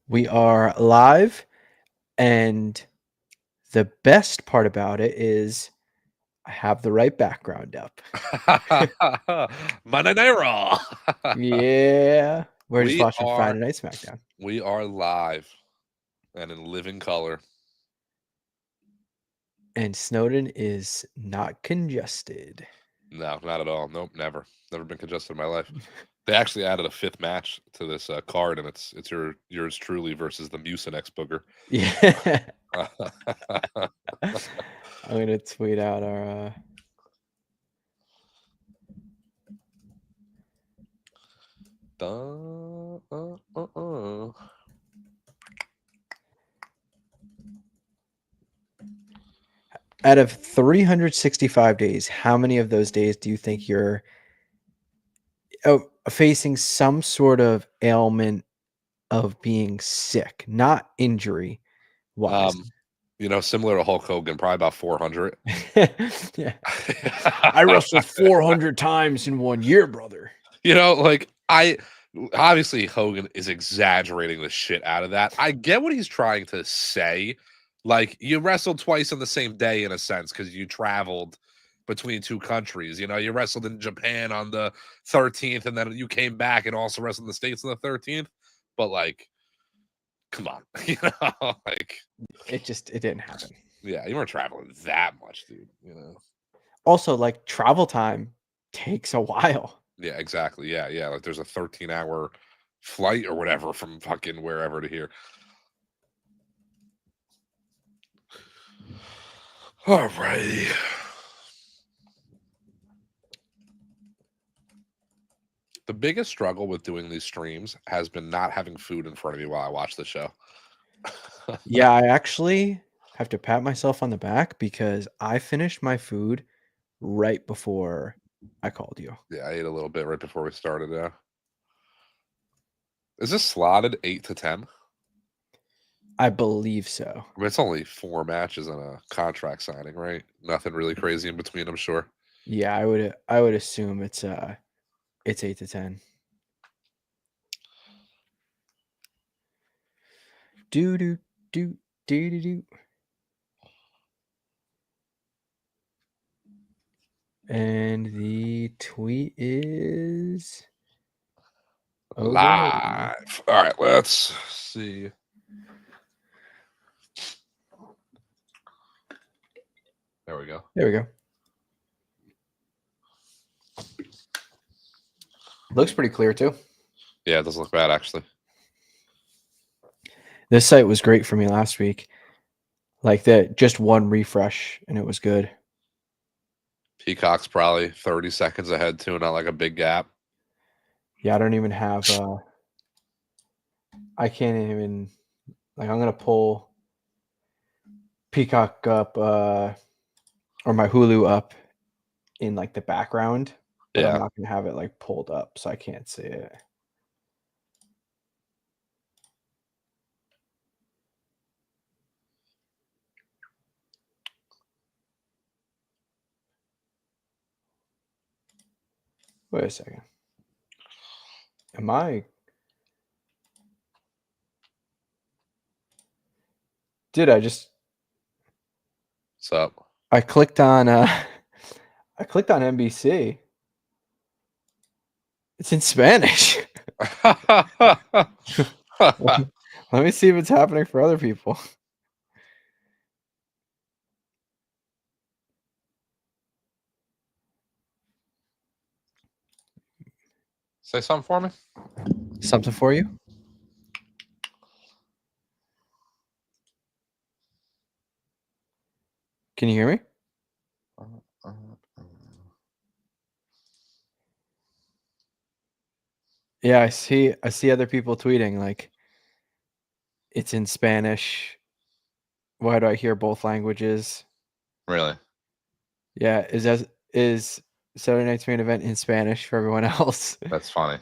We are live, and the best part about it is I have the right background up. Mananero. Yeah. We're just we watching are Friday Night SmackDown. we are live and in living color. And Snowden is not congested. No, not at all. Nope, never been congested in my life. They actually added a fifth match to this card, and it's yours truly versus the Mucinex booger. Yeah. I'm going to tweet out our... Out of 365 days, how many of those days do you think you're facing some sort of ailment of being sick, not injury wise? Similar to Hulk Hogan, probably about 400. Yeah. I wrestled 400 times in 1 year, brother. Obviously Hogan is exaggerating the shit out of that. I get what he's trying to say. Like, you wrestled twice in the same day in a sense because you traveled between two countries. You wrestled in Japan on the 13th, and then you came back and also wrestled in the States on the 13th. But, like, come on. It didn't happen. Yeah, you weren't traveling that much, dude. Also, like, travel time takes a while. Yeah, exactly. Yeah. Like, there's a 13-hour flight or whatever from fucking wherever to here. Alrighty. The biggest struggle with doing these streams has been not having food in front of me while I watch the show. Yeah, I actually have to pat myself on the back because I finished my food right before I called you. Yeah, I ate a little bit right before we started. Yeah. Is this slotted 8 to 10? I believe so. I mean, it's only 4 matches and a contract signing, right? Nothing really crazy in between, I'm sure. Yeah, I would assume it's 8 to 10. Do do do do do do. And the tweet is live. All right, let's see. There we go. There we go. Looks pretty clear too. Yeah, it doesn't look bad actually. This site was great for me last week. Like that, just one refresh and it was good. Peacock's probably 30 seconds ahead too, not like a big gap. Yeah, I don't even have I can't even, like, I'm gonna pull Peacock up or my Hulu up in like the background, but Yeah. I'm not gonna have it like pulled up so I can't see it. Wait a second. Am I? Did I just? What's up? I clicked on NBC. It's in Spanish. Let me see if it's happening for other people. Say something for me. Something for you? Can you hear me? Yeah, I see other people tweeting like it's in Spanish. Why do I hear both languages? Really? Yeah, is Saturday Night's Main Event in Spanish for everyone else? That's funny.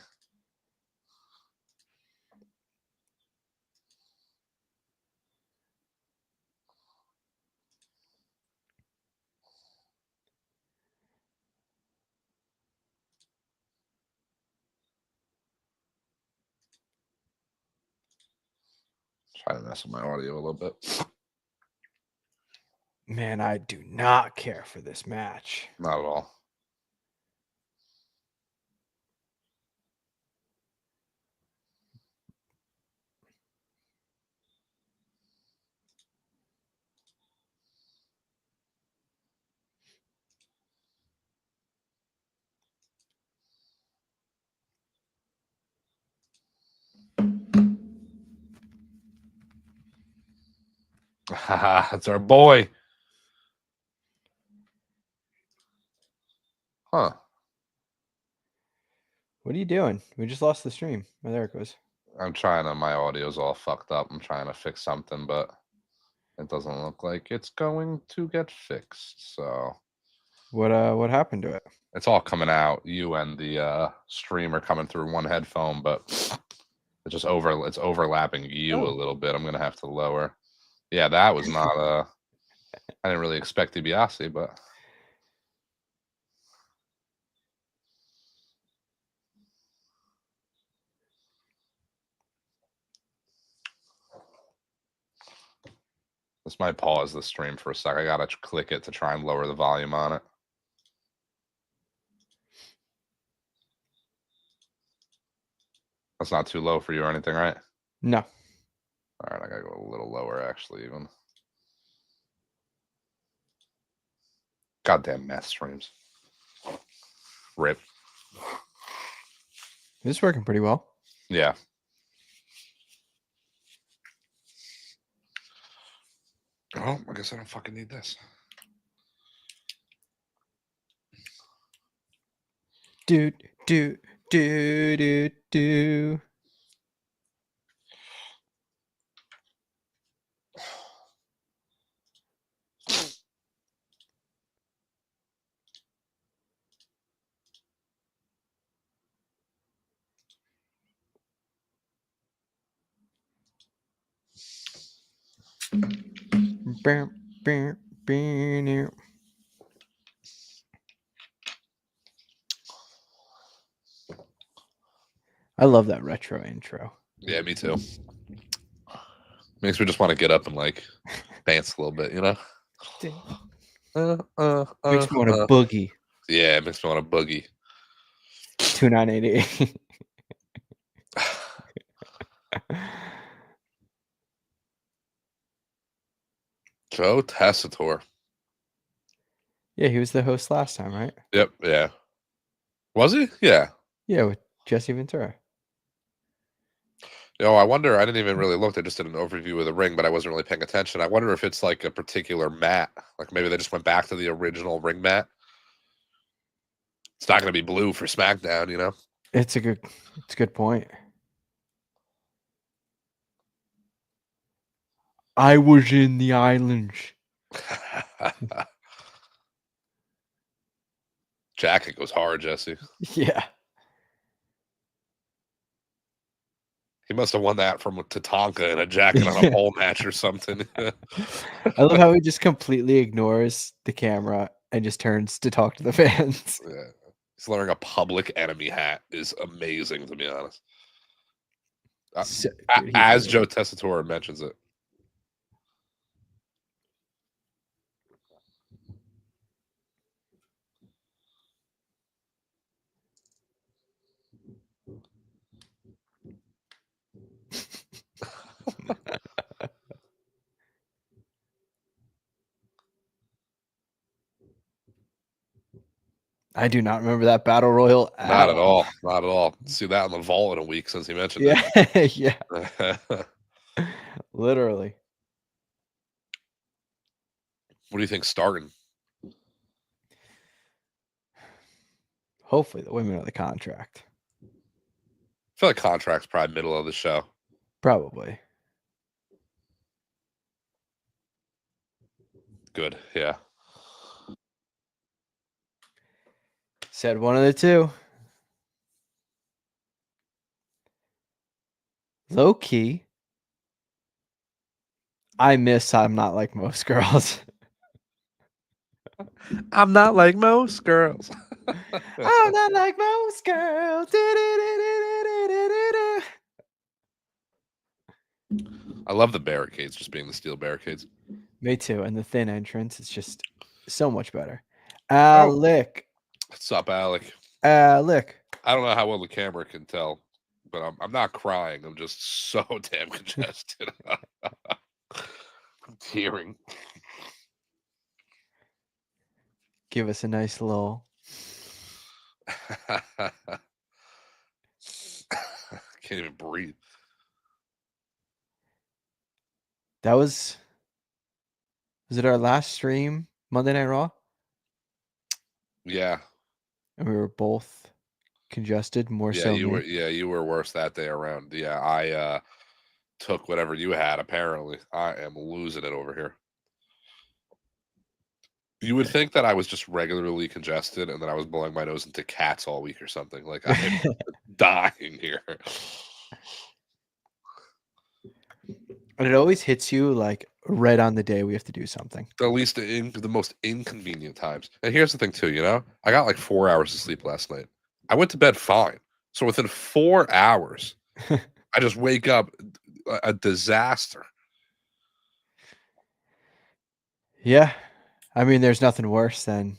Try to mess with my audio a little bit. Man, I do not care for this match. Not at all. Haha, that's our boy. Huh. What are you doing? We just lost the stream. Oh, there it goes. I'm trying to, my audio's all fucked up. I'm trying to fix something, but it doesn't look like it's going to get fixed. So What happened to it? it's all coming out. You and the stream are coming through one headphone, but it's overlapping you a little bit. I'm gonna have to lower. Yeah, that was not I didn't really expect DiBiase, but this might pause the stream for a sec. I gotta click it to try and lower the volume on it. That's not too low for you or anything, right? No. All right, I gotta go a little lower actually even. Goddamn mess streams. Rip. This is working pretty well. Yeah. Oh, I guess I don't fucking need this. Do do do do do. Bam, bam, bam. I love that retro intro. Yeah, me too. Makes me just want to get up and like dance a little bit, you know? Makes me want to boogie. Yeah, it makes me want to boogie. 2988. Joe Tessitore. Yeah, he was the host last time, right? Yep, yeah. Was he? Yeah. Yeah, with Jesse Ventura. Yo, I wonder, I didn't even really look. I just did an overview of the ring, but I wasn't really paying attention. I wonder if it's like a particular mat. Like maybe they just went back to the original ring mat. It's not going to be blue for SmackDown, you know? It's a good point. I was in the islands. Jacket goes hard, Jesse. Yeah. He must have won that from Tatanka in a jacket on a pole match or something. I love how he just completely ignores the camera and just turns to talk to the fans. Yeah. He's wearing a Public Enemy hat is amazing, to be honest. So, dude, as Joe Tessitore mentions it. I do not remember that battle royal Not at all. Not at all. See that in the vault in a week since he mentioned it. Yeah. Yeah. Literally. What do you think starting? Hopefully the women are the contract. I feel like contract's probably middle of the show. Probably. Good, yeah. Said one of the two. Low key. I'm not like most girls. I'm not like most girls. I'm not like most girls. I love the barricades just being the steel barricades. Me too. And the thin entrance is just so much better. Oh, Alec. what's up, Alec? Alec. I don't know how well the camera can tell, but I'm not crying. I'm just so damn congested. I'm tearing. Give us a nice little. Can't even breathe. That was it our last stream, Monday Night Raw? Yeah. And we were both congested, more Yeah, so you me. were you were worse that day around. Yeah, I took whatever you had, apparently. I am losing it over here. You would think that I was just regularly congested and that I was blowing my nose into cats all week or something. Like, I'm dying here. And it always hits you like right on the day we have to do something. At least in the most inconvenient times. And here's the thing too, I got like 4 hours of sleep last night. I went to bed fine. So within 4 hours, I just wake up a disaster. Yeah. I mean, there's nothing worse than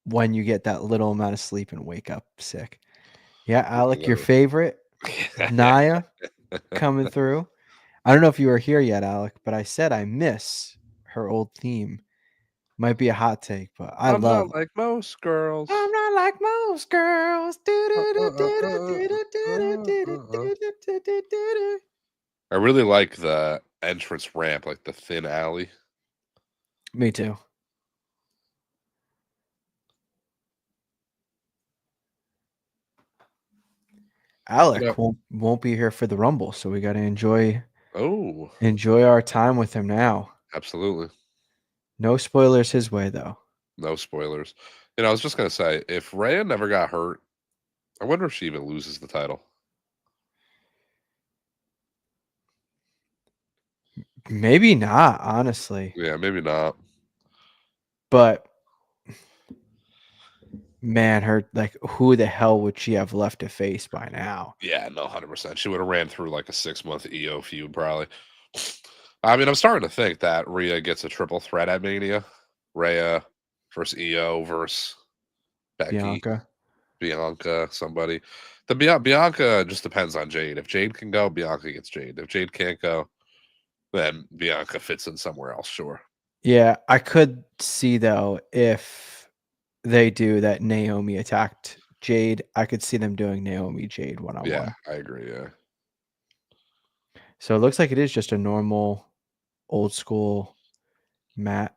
when you get that little amount of sleep and wake up sick. Yeah, Alec, your favorite, Naya, coming through. I don't know if you were here yet, Alec, but I said I miss her old theme. Might be a hot take, but I I'm love not like most girls. I'm not like most girls. I really like the entrance ramp, like the thin alley. Me too. Alec won't be here for the Rumble, so we got to enjoy our time with him now. Absolutely. No spoilers his way, though. No spoilers. I was just gonna say, if Rhea never got hurt, I wonder if she even loses the title. Maybe not, honestly. Yeah, maybe not. But man, who the hell would she have left to face by now? Yeah, no, 100%. She would have ran through like a 6-month EO feud, probably. I mean, I'm starting to think that Rhea gets a triple threat at Mania. Rhea versus EO versus Becky, Bianca, somebody. The Bianca just depends on Jade. If Jade can go, Bianca gets Jade. If Jade can't go, then Bianca fits in somewhere else, sure. Yeah, I could see, though, if they do that Naomi attacked Jade, I could see them doing Naomi Jade one-on-one. Yeah, I agree, yeah. So it looks like it is just a normal old school mat.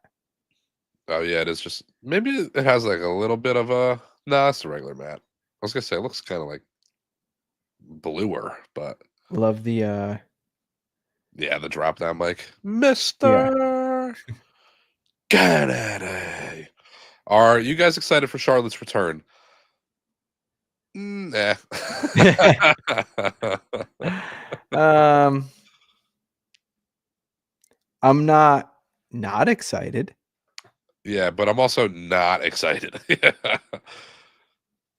Oh, yeah, it is just, maybe it has like a little bit of a, nah, it's a regular mat. I was going to say, it looks kind of like bluer, but. Love the, yeah, the drop down mic. Mr. Kennedy. Are you guys excited for Charlotte's return? Nah. I'm not excited. Yeah, but I'm also not excited.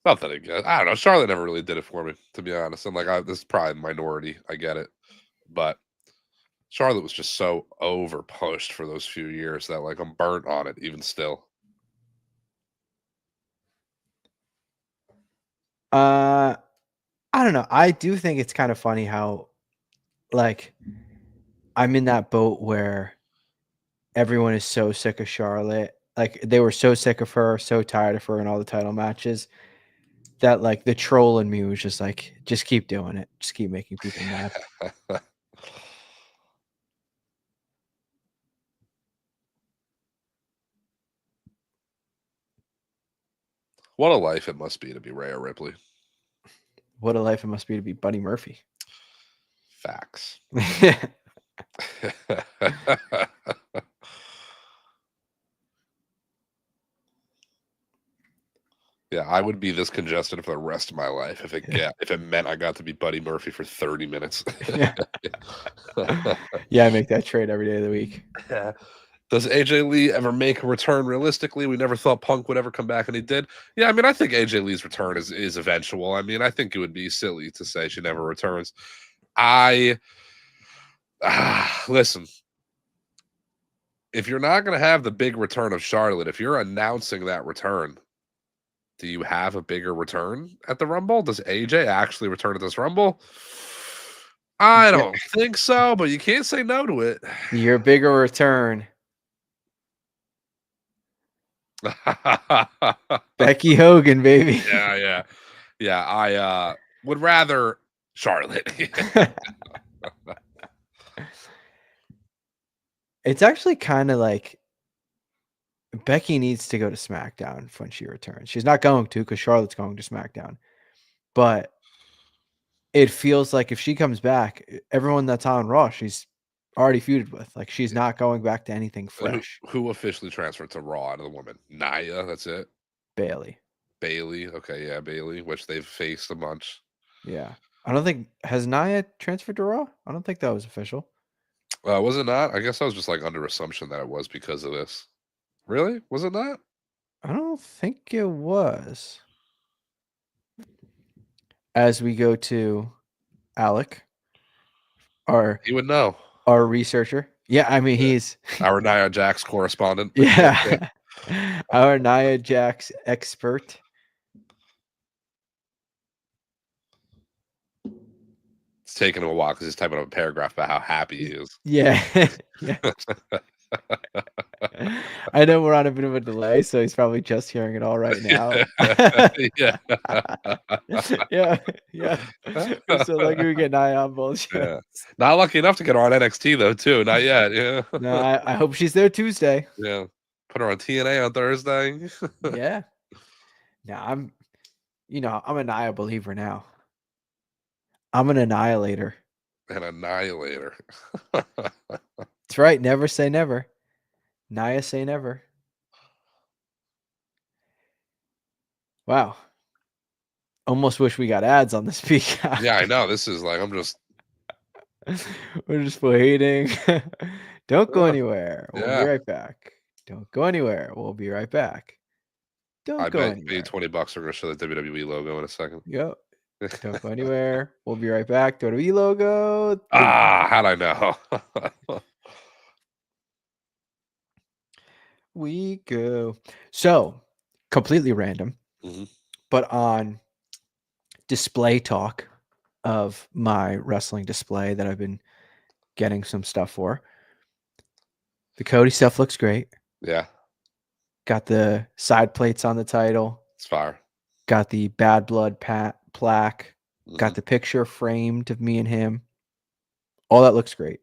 Nothing again. I don't know. Charlotte never really did it for me, to be honest. And like, this is probably a minority. I get it, but Charlotte was just so over pushed for those few years that like I'm burnt on it even still. I don't know. I do think it's kind of funny how, like, I'm in that boat where everyone is so sick of Charlotte. Like, they were so sick of her, so tired of her in all the title matches that, like, the troll in me was just like, just keep doing it. Just keep making people mad. What a life it must be to be Rhea Ripley. What a life it must be to be Buddy Murphy. Facts. Yeah, I would be this congested for the rest of my life if it meant I got to be Buddy Murphy for 30 minutes. Yeah, I make that trade every day of the week. Yeah. Does AJ Lee ever make a return realistically? We never thought Punk would ever come back, and he did. Yeah, I mean, I think AJ Lee's return is eventual. I mean, I think it would be silly to say she never returns. I Listen, if you're not going to have the big return of Charlotte, if you're announcing that return, do you have a bigger return at the Rumble? Does AJ actually return at this Rumble? I Yeah. don't think so, but you can't say no to it. Your bigger return. Becky Hogan, baby. Yeah, I would rather Charlotte. It's actually kind of like Becky needs to go to SmackDown when she returns. She's not going to because Charlotte's going to SmackDown. But it feels like if she comes back, everyone that's on Raw, she's already feuded with. Like she's not going back to anything fresh. Who officially transferred to Raw out of the women? Nia, that's it. Bailey. Bailey, okay, yeah, Bailey, which they've faced a bunch. Yeah. I don't think has Nia transferred to Raw? I don't think that was official. Was it not? I guess I was just like under assumption that it was because of this. Really? Was it not? I don't think it was. As we go to Alec, He would know. our researcher. Yeah, I mean Yeah. he's Our Nia Jax correspondent. yeah. Our Nia Jax expert. It's taking him a while because he's typing up a paragraph about how happy he is. Yeah. Yeah. I know we're on a bit of a delay, so he's probably just hearing it all right now. Yeah. Yeah, yeah. We're so lucky we get Nia on both shows. Yeah. Not lucky enough to get her on NXT though, too. Not yet. Yeah. No, I hope she's there Tuesday. Yeah. Put her on TNA on Thursday. Yeah. No, I'm a Nia believer now. I'm an annihilator. An annihilator. That's right. Never say never. Nia say never. Wow. Almost wish we got ads on this Peacock. Yeah, I know. This is like We're just waiting. Don't go anywhere. We'll be yeah. right back. Don't go anywhere. We'll be right back. Don't I go bet anywhere. you $20 are gonna show the WWE logo in a second. Yep. Don't go anywhere. We'll be right back. WWE logo. How'd I know? We go. So, completely random, Mhm. but on display talk of my wrestling display that I've been getting some stuff for. The Cody stuff looks great. Yeah, Got the side plates on the title. it's fire. Got the Bad Blood plaque. Mhm. Got the picture framed of me and him. All that looks great.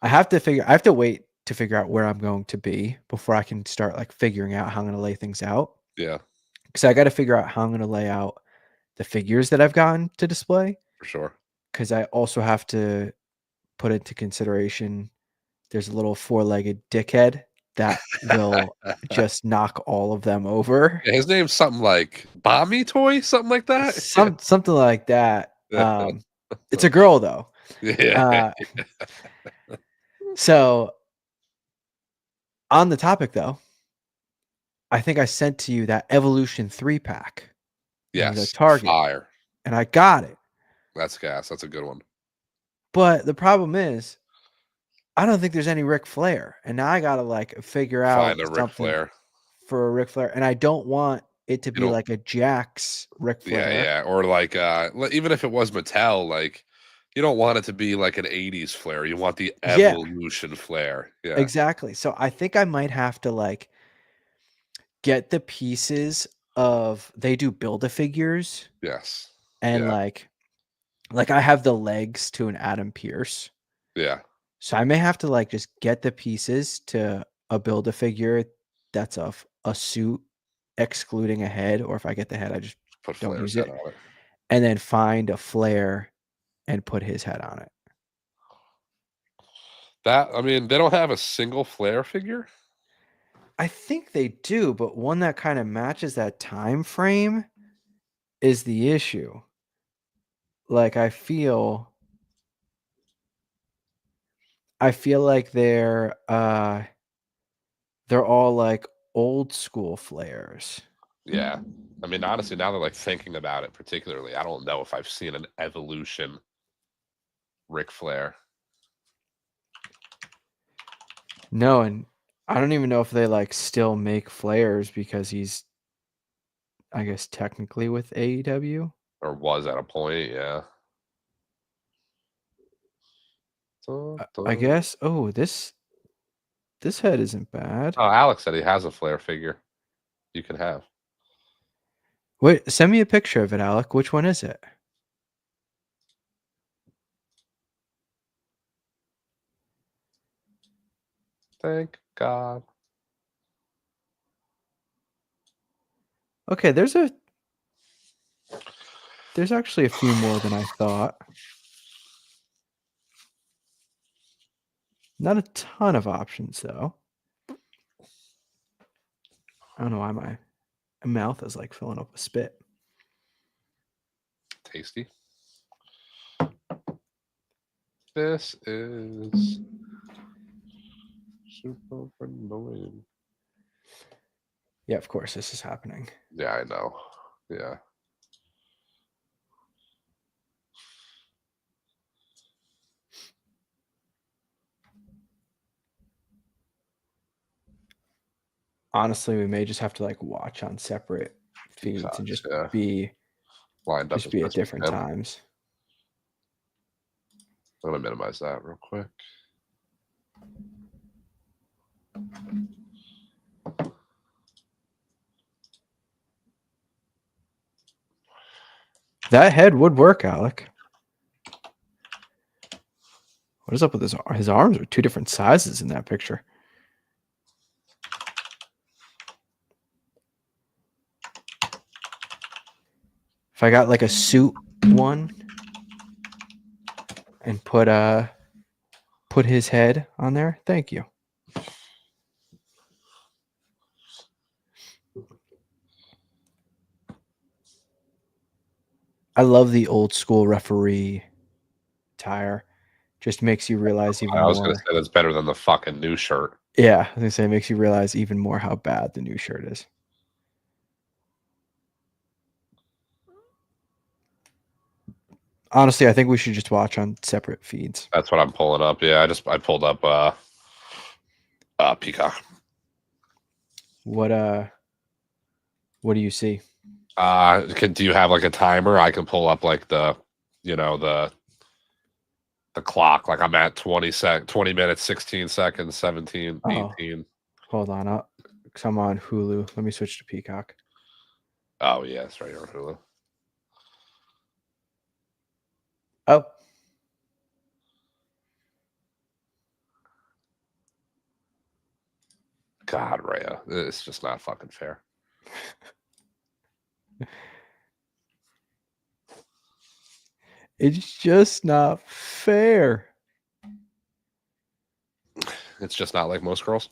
I have to wait to figure out where I'm going to be before I can start like figuring out how I'm going to lay things out. Yeah, Because I got to figure out how I'm going to lay out the figures that I've gotten to display. for sure. Because I also have to put into consideration there's a little four-legged dickhead that will just knock all of them over. Yeah, his name's something like Bommy Toy, something like that. Something like that. Yeah. It's a girl though. Yeah. So on the topic though, I think I sent to you that Evolution 3-pack. Yes. The Target. Fire. And I got it. That's gas. That's a good one. But the problem is, I don't think there's any Ric Flair. And now I gotta like figure out Find a Ric something Flair. for a Ric Flair. And I don't want it to be like a Jax Ric Flair. Yeah. Or like even if it was Mattel, like you don't want it to be like an 80s Flair. You want the Evolution Flair. Yeah. Exactly. So I think I might have to like get the pieces of they do Build-A-Figures. Yes. And like I have the legs to an Adam Pearce. Yeah. So I may have to like just get the pieces to a Build-A-Figure that's a suit excluding a head, or if I get the head, I just Put don't Flair's use head it. on it. And then find a Flair and put his head on it. They don't have a single Flair figure. I think they do, but one that kind of matches that time frame is the issue. Like I feel like they're all like old school Flairs. Yeah. I mean, honestly, now that like thinking about it particularly, I don't know if I've seen an Evolution Ric Flair. No, and I don't even know if they like still make flares because he's, I guess, technically with AEW. Or was at a point, yeah. I guess. Oh, this head isn't bad. Oh, Alex said he has a Flair figure you can have. Wait, send me a picture of it, Alec. Which one is it? Thank God. Okay, there's actually a few more than I thought. Not a ton of options though. I don't know why my mouth is like filling up with spit. Tasty. This is super annoying. Yeah, of course this is happening. Yeah, I know. Yeah. Honestly, we may just have to like watch on separate feeds Peacocks, and just yeah. be Lined up as at best we different can. times. I'm gonna minimize that real quick. That head would work, Alec. What is up with his arms are two different sizes in that picture. If I got like a suit one and put his head on there, thank you. I love the old school referee attire. Just makes you realize even I was gonna more. say that's better than the fucking new shirt. Yeah, I was gonna say it makes you realize even more how bad the new shirt is. Honestly, I think we should just watch on separate feeds. That's what I'm pulling up. Yeah, I pulled up Peacock. What do you see? Do you have like a timer? I can pull up like the clock. Like I'm at 20 minutes, 16 seconds, 17, 18. Hold on up. Because I'm on Hulu. Let me switch to Peacock. Oh yeah, it's right here on Hulu. Oh. God, Rhea, it's just not fucking fair. It's just not fair. It's just not like most girls.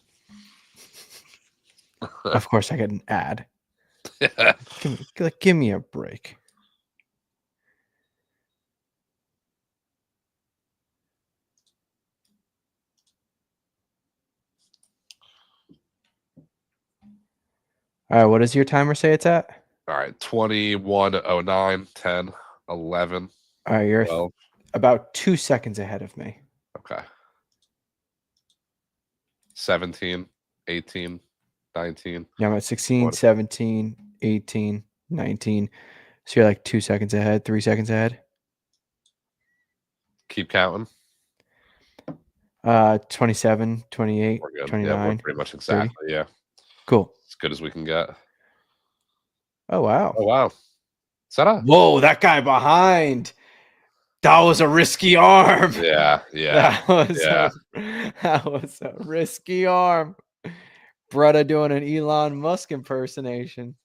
Of course, I get an ad. Give me a break. All right, what does your timer say it's at? All right, 21:09, 10, 11. All right, you're 12. about 2 seconds ahead of me. Okay. 17, 18, 19. Yeah, I'm at 16, 20. 17, 18, 19. So you're like 2 seconds ahead, 3 seconds ahead. Keep counting. 27, 28, We're good. 29. Yeah, we're pretty much exactly. 30. Yeah. Cool. As good as we can get. Oh, wow. Oh, wow. Is that a... Whoa, that guy behind. That was a risky arm. Yeah, yeah. That was a risky arm. Brother doing an Elon Musk impersonation.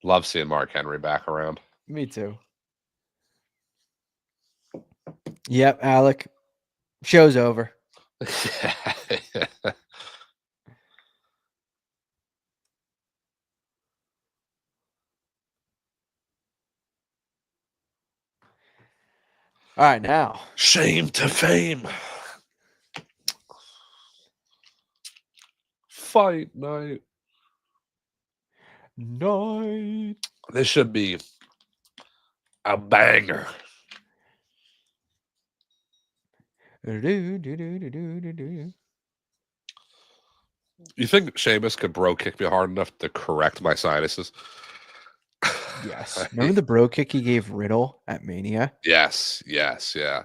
Love seeing Mark Henry back around. Me too. Yep, Alec. Show's over. All right, now. Shame to fame. Fight night. This should be a banger. You think Sheamus could bro kick me hard enough to correct my sinuses? Yes. Remember the bro kick he gave Riddle at Mania? Yes, yes, yeah.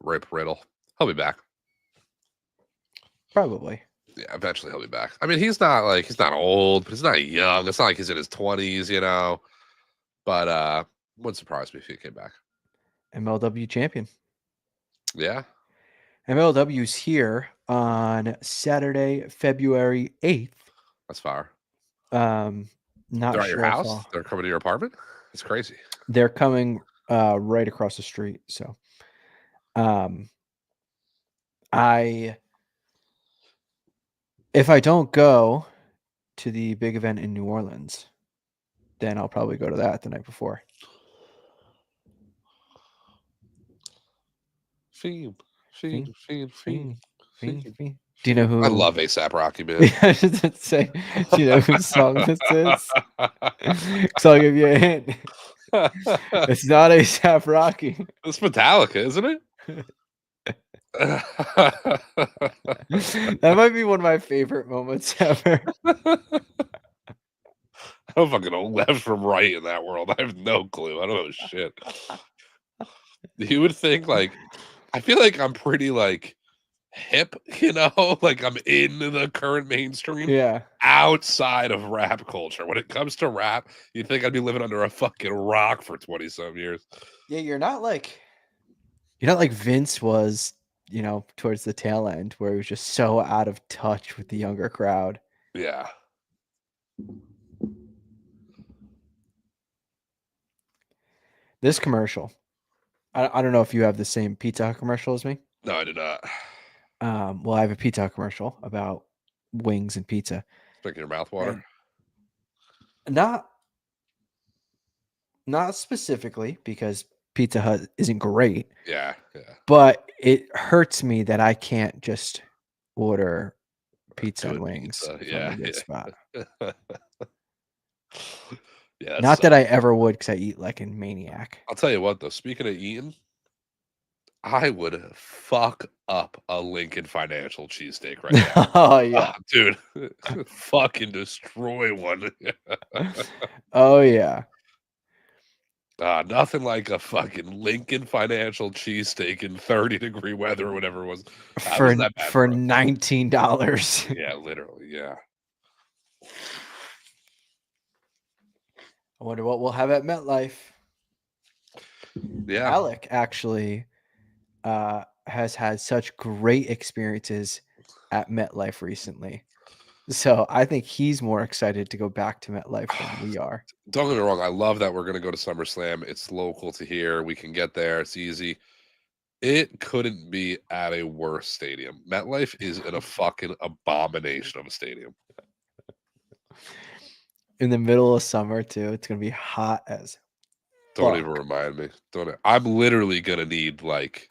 Rip Riddle. He'll be back. Probably. Yeah, eventually he'll be back. I mean, he's not old, but he's not young. It's not like he's in his 20s, you know. But wouldn't surprise me if he came back. MLW champion. Yeah. MLW's here on Saturday, February 8th. That's fire. Not They're at your sure if house? They're coming to your apartment? It's crazy. they're coming right across the street. So if I don't go to the big event in New Orleans, then I'll probably go to that the night before. Fiend. Fiend. Fiend. Do you know who? I love ASAP Rocky, man. I was just gonna say, do you know whose song this is? So I'll give you a hint. It's not A$AP Rocky. It's Metallica, isn't it? That might be one of my favorite moments ever. I'm fucking left from right in that world. I have no clue. I don't know shit. You would think like, I feel like I'm pretty like hip, you know, like I'm in the current mainstream. Yeah. Outside of rap culture, when it comes to rap, you'd think I'd be living under a fucking rock for 20-some years. Yeah, you're not like Vince was, you know, towards the tail end where he was just so out of touch with the younger crowd. Yeah. This commercial, I don't know if you have the same Pizza Hut commercial as me. No, I do not. Well, I have a Pizza Hut commercial about wings and pizza. It's making your mouth water. And not specifically because Pizza Hut isn't great. Yeah. But it hurts me that I can't just order pizza and wings pizza. from Yeah. a good spot. Yeah. Not that I ever would, because I eat like a maniac. I'll tell you what, though. Speaking of eating, I would fuck up a Lincoln Financial cheesesteak right now. Oh yeah, dude, fucking destroy one. Oh yeah. Nothing like a fucking Lincoln Financial cheesesteak in 30-degree weather or whatever it was. For $19. Yeah, literally. Yeah. I wonder what we'll have at MetLife. Yeah. Alec actually has had such great experiences at MetLife recently. So I think he's more excited to go back to MetLife than we are. Don't get me wrong. I love that we're going to go to SummerSlam. It's local to here. We can get there. It's easy. It couldn't be at a worse stadium. MetLife is in a fucking abomination of a stadium. In the middle of summer too. It's gonna be hot as Don't even remind me. I'm literally gonna need like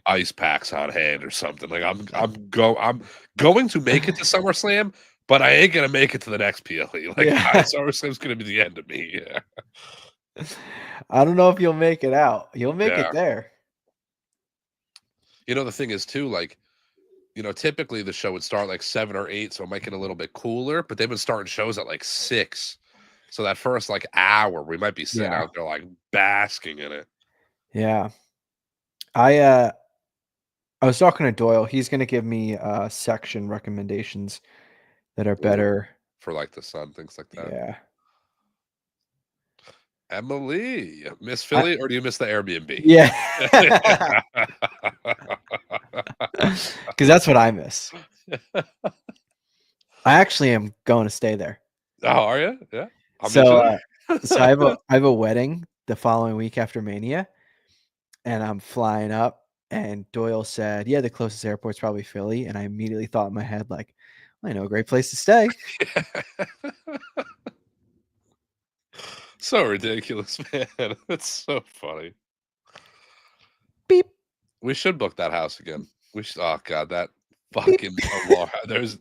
ice packs on hand or something. Like I'm going to make it to SummerSlam, but I ain't gonna make it to the next PLE. Like SummerSlam's gonna be the end of me. Yeah. I don't know if you'll make it out. You'll make it there. You know, the thing is too, like, you know, typically the show would start like 7 or 8, so it might get a little bit cooler, but they've been starting shows at like 6. So that first like hour, we might be sitting out there like basking in it. Yeah. I was talking to Doyle. He's gonna give me section recommendations that are better for like the sun, things like that. Yeah. Emily, miss Philly, or do you miss the Airbnb? Yeah. Because that's what I miss. I actually am going to stay there. Oh, are you? Yeah. So I have a wedding the following week after Mania, and I'm flying up. And Doyle said, "Yeah, the closest airport's probably Philly." And I immediately thought in my head, like, well, I know a great place to stay. So ridiculous, man. It's so funny. Beep. We should book that house again. We should. Oh God, that fucking there's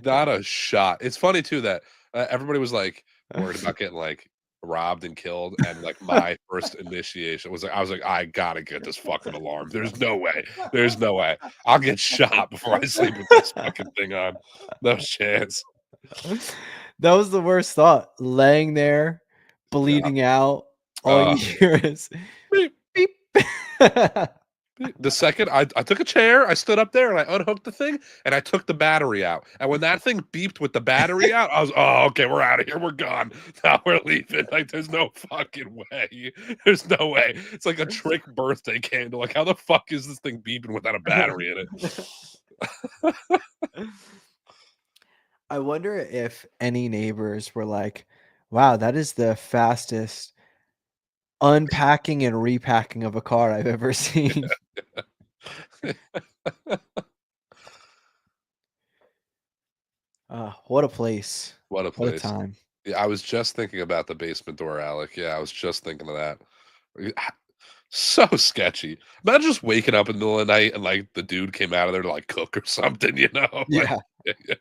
not a shot. It's funny too that everybody was like worried about getting like robbed and killed, and like my first initiation was like, I was like, I gotta get this fucking alarm. There's no way. There's no way. I'll get shot before I sleep with this fucking thing on. No chance. That was the worst thought. Laying there, Yeah. bleeding out, all you hear is Beep, beep. beep. The second I took a chair, I stood up there and I unhooked the thing and I took the battery out. And when that thing beeped with the battery out, I was, oh, okay, we're out of here. We're gone. Now we're leaving. Like, there's no fucking way. There's no way. It's like a trick birthday candle. Like, how the fuck is this thing beeping without a battery in it? I wonder if any neighbors were like, wow, that is the fastest unpacking and repacking of a car I've ever seen. What a place. What a What a place. time. Yeah, I was just thinking about the basement door, Alec. Yeah, I was just thinking of that. So sketchy. Imagine just waking up in the middle of the night and like the dude came out of there to like cook or something, you know? Like, Yeah. yeah.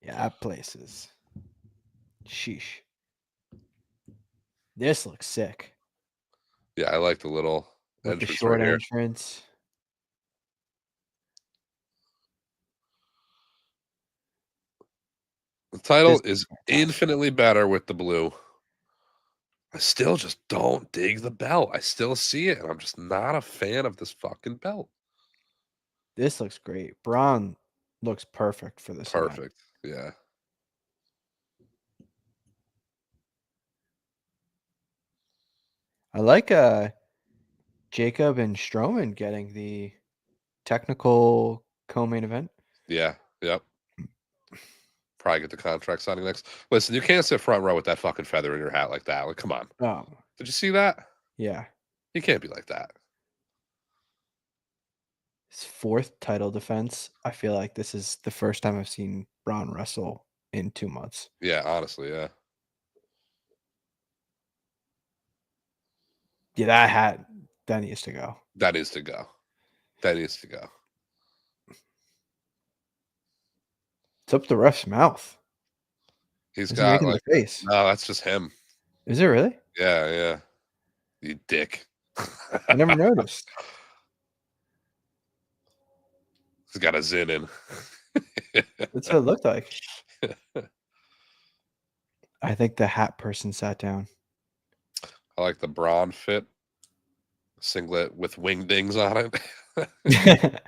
Yeah, that place is sheesh. This looks sick. Yeah, I like the little With the entrance short right here. entrance. The title This is infinitely better with the blue. I still just don't dig the belt. I still see it, and I'm just not a fan of this fucking belt. This looks great. Braun looks perfect for this event. Perfect. Yeah. I like Jacob and Strowman getting the technical co-main event. Yeah. Yep. Probably get the contract signing next. Listen, you can't sit front row with that fucking feather in your hat like that. Like, come on. Oh, Did you see that? yeah. You can't be like that. His fourth title defense. I feel like this is the first time I've seen Braun wrestle in 2 months. Yeah, honestly, yeah. Yeah, that hat, that needs to go. That needs to go. That needs to go. It's up the ref's mouth. He's Is he got making like the face? no, that's just him. Is it really? Yeah, yeah. You dick. I never noticed. He's got a zin in. That's what it looked like. I think the hat person sat down. I like the Braun fit. Singlet with wingdings on it.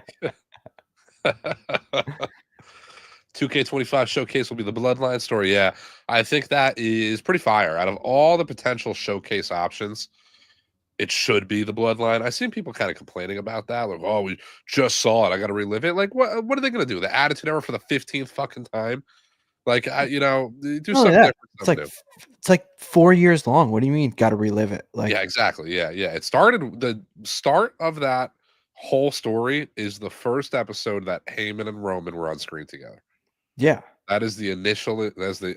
2K25 showcase will be the Bloodline story. Yeah, I think that is pretty fire. Out of all the potential showcase options, it should be the Bloodline. I've seen people kind of complaining about that. Like, oh, we just saw it. I got to relive it. Like, what are they going to do? The Attitude Era for the 15th fucking time? Like, do something different. It's like 4 years long. What do you mean? Got to relive it? Like, yeah, exactly. Yeah, yeah. It started. The start of that whole story is the first episode that Heyman and Roman were on screen together. yeah, That is the initial. That's the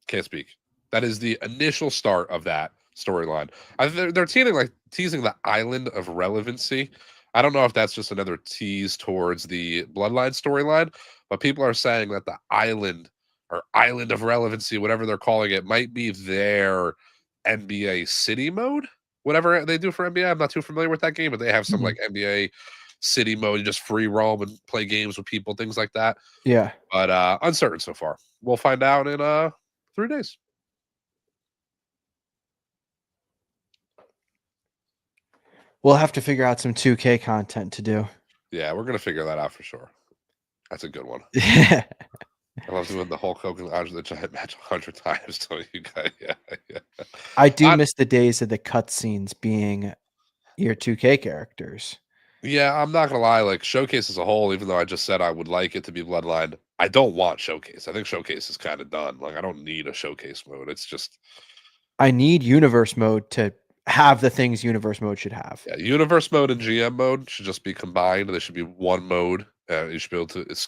can't speak. That is the initial start of that storyline. They're teasing the island of relevancy. I don't know if that's just another tease towards the Bloodline storyline, but people are saying that the island or island of relevancy, whatever they're calling it, might be their NBA city mode. Whatever they do for NBA, I'm not too familiar with that game, but they have some like NBA city mode. You just free roam and play games with people, things like that. yeah. But uncertain so far. We'll find out in 3 days. We'll have to figure out some 2K content to do. Yeah, we're gonna figure that out for sure. That's a good one. I I love doing the Hulk Hogan Andre the Giant match 100 times. So you guys, yeah. do miss the days of the cutscenes being your 2K characters. Yeah, I'm not gonna lie. Like Showcase as a whole, even though I just said I would like it to be Bloodline, I don't want Showcase. I think Showcase is kind of done. Like I don't need a Showcase mode. It's just I need Universe mode to have the things Universe mode should have. yeah, Universe mode and GM mode should just be combined. They should be one mode. You should be able to. It's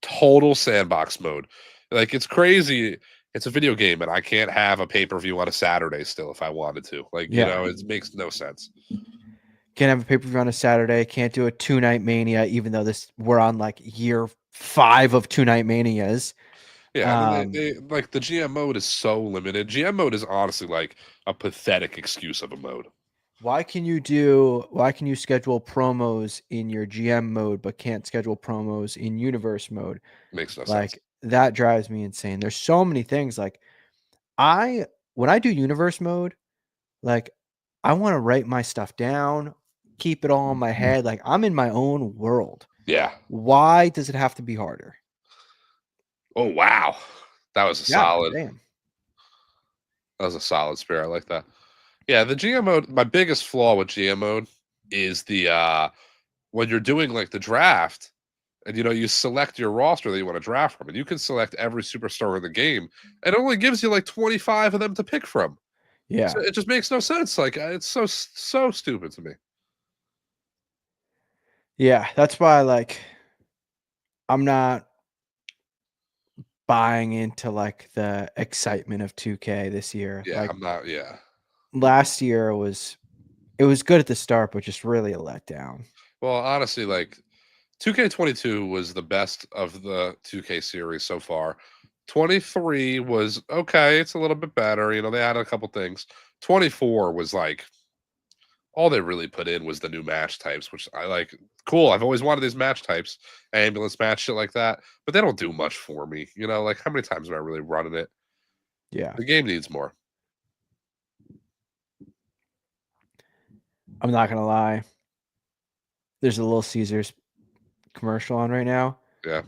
total sandbox mode. Like it's crazy. It's a video game, and I can't have a pay-per-view on a Saturday still if I wanted to. Like you know, it makes no sense. Can't have a pay-per-view on a Saturday. Can't do a 2-night Mania, even though we're on like year 5 of 2-night Manias. Yeah, and then Um, they like the GM mode is so limited. GM mode is honestly like a pathetic excuse of a mode. why can you schedule promos in your GM mode but can't schedule promos in universe mode? Makes no sense. Like that drives me insane. There's so many things like I when I do universe mode, like I want to write my stuff down, keep it all in my head. Like I'm in my own world. Yeah. Why does it have to be harder? Oh wow. That was a Yeah, solid damn. that was a solid spear. I like that. Yeah, the GM mode, my biggest flaw with GM mode is the when you're doing like the draft and you select your roster that you want to draft from, and you can select every superstar in the game, and it only gives you like 25 of them to pick from. So Yeah. it just makes no sense. Like it's so stupid to me. Yeah. That's why like I'm not buying into like the excitement of 2K this year. Yeah, Like I'm not. Yeah. last year it was good at the start, but just really a letdown. Well, honestly, like 2K22 was the best of the 2K series so far. 23 was okay. It's a little bit better. They added a couple things. 24 was like all they really put in was the new match types, which I like. Cool. I've always wanted these match types, ambulance match, shit like that. But they don't do much for me. Like how many times am I really running it? Yeah. The game needs more. I'm not gonna lie. There's a Little Caesars commercial on right now. Yeah.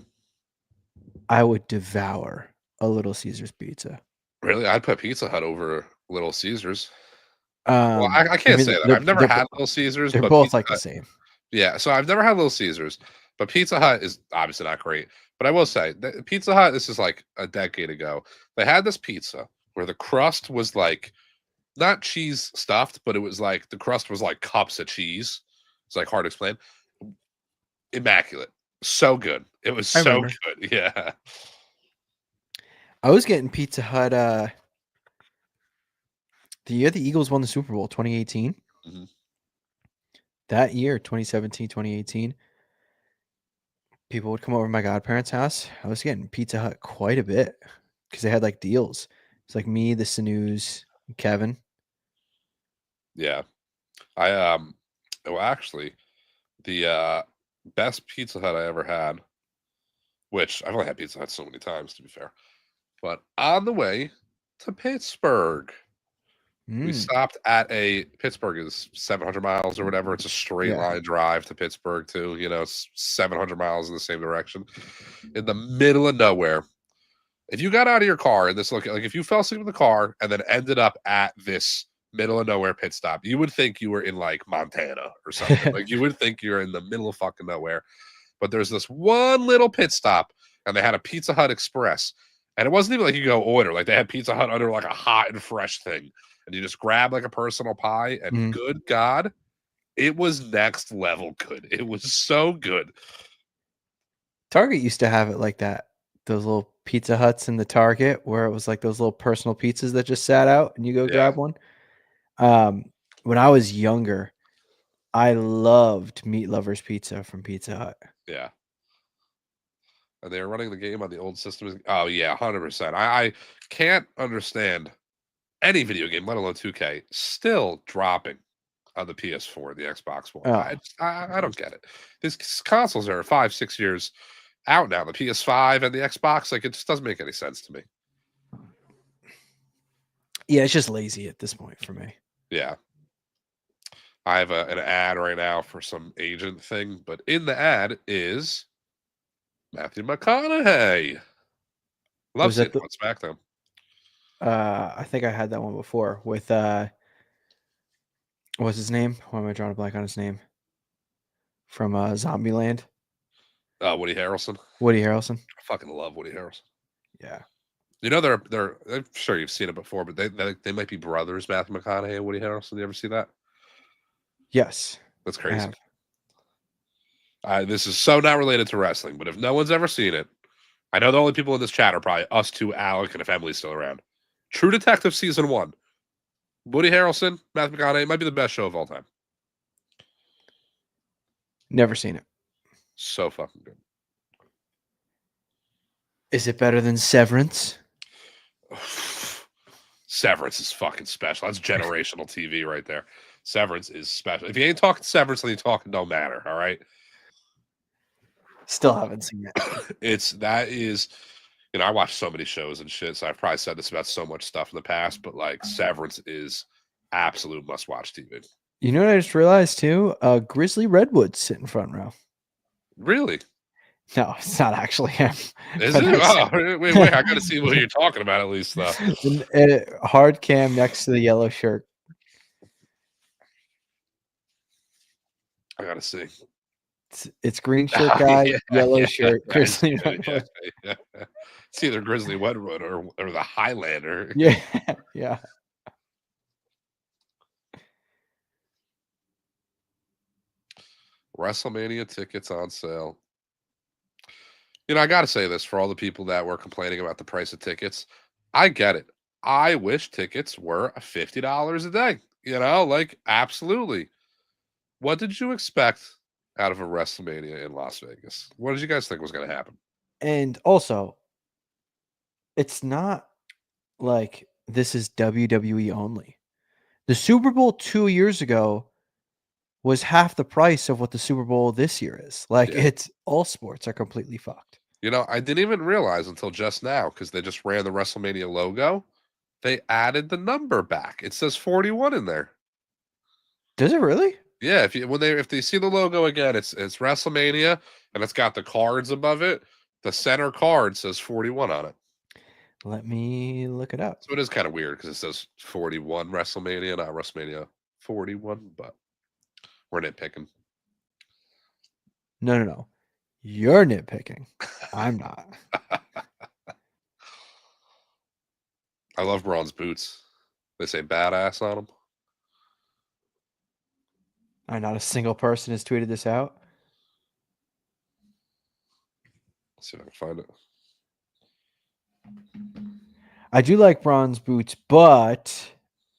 I would devour a Little Caesars pizza. Really? I'd put Pizza Hut over Little Caesars. Well, I I can't say mean that. I've never had Little Caesars, they're but both Pizza like the Hut. same. Yeah, so I've never had Little Caesars, but Pizza Hut is obviously not great. But I will say, that Pizza Hut, this is like a decade ago. They had this pizza where the crust was like not cheese stuffed, but it was like the crust was like cups of cheese. It's like hard to explain. Immaculate. So good. It was I so remember. good. Yeah. I was getting Pizza Hut the year the Eagles won the Super Bowl, 2018. Mhm. That year, 2017, 2018, people would come over to my godparents' house. I was getting Pizza Hut quite a bit because they had like deals. It's like me, the Sinews, Kevin. Yeah. I well actually the best Pizza Hut I ever had, which I've only had Pizza Hut so many times to be fair. But on the way to Pittsburgh, we Mm, stopped at a Pittsburgh is 700 miles or whatever. It's a straight yeah. line drive to Pittsburgh too. It's 700 miles in the same direction, in the middle of nowhere. If you got out of your car and this look like if you fell asleep in the car and then ended up at this middle of nowhere pit stop, you would think you were in like Montana or something. Like you would think you're in the middle of fucking nowhere. But there's this one little pit stop, and they had a Pizza Hut Express. And it wasn't even like you go order. Like they had Pizza Hut under like a hot and fresh thing. And you just grab like a personal pie, and Mm. good God, it was next level good. It was so good. Target used to have it like that. Those little Pizza Huts in the Target where it was like those little personal pizzas that just sat out and you go Yeah, grab one. Um, when I was younger, I loved Meat Lovers Pizza from Pizza Hut. yeah. And they were running the game on the old system. Oh yeah, 100%. I can't understand any video game, let alone 2K, still dropping on the PS4, the Xbox One. I Oh, just, I don't get it. These consoles are 5, 6 years out now. The PS5 and the Xbox, like it just doesn't make any sense to me. yeah, it's just lazy at this point for me. Yeah. I have an ad right now for some agent thing, but in the ad is Matthew McConaughey. Love Was seeing that him the on SmackDown. I think I had that one before with what's his name? Why am I drawing a blank on his name? From Zombieland. Woody Harrelson. Woody Harrelson. I fucking love Woody Harrelson. Yeah. I'm sure you've seen it before, but they might be brothers, Matthew McConaughey and Woody Harrelson. You ever see that? Yes, That's I crazy. have. This is so not related to wrestling, but if no one's ever seen it, I know the only people in this chat are probably us two, Alec, and if Emily's still around. True Detective season 1. Woody Harrelson, Matthew McConaughey might be the best show of all time. Never seen it. So fucking good. Is it better than Severance? Severance is fucking special. That's generational TV right there. Severance is special. If you ain't talking Severance, then you talking No Matter. All right. Still haven't seen it. That is, I watch so many shows and shit, so I've probably said this about so much stuff in the past, but like Severance is absolute must watch TV. You know what I just realized too? Grizzly Redwoods sit in front row. Really? No, it's not actually him. Is But it? Oh, wait. I got to see what you're talking about at least, though. Hard cam next to the yellow shirt. I got to see. It's green shirt guy, Yeah, yellow yeah, shirt, I Grizzly see it, Redwood. yeah. It's either Grizzly Redwood or the Highlander. Yeah, yeah. WrestleMania tickets on sale. I got to say this for all the people that were complaining about the price of tickets. I get it. I wish tickets were $50 a day. Like absolutely. What did you expect out of a WrestleMania in Las Vegas? What did you guys think was going to happen? And also, it's not like this is WWE only. The Super Bowl 2 years ago was half the price of what the Super Bowl this year is. Like, Yeah. it's all sports are completely fucked. I didn't even realize until just now because they just ran the WrestleMania logo. They added the number back. It says 41 in there. Does it really? Yeah, if they see the logo again, it's WrestleMania and it's got the cards above it. The center card says 41 on it. Let me look it up. So it is kind of weird because it says 41 WrestleMania, not WrestleMania 41, but we're nitpicking. No. You're nitpicking. I'm not. I love Braun's boots. They say badass on them. Not a single person has tweeted this out. Let's see if I can find it. I do like Braun's boots, but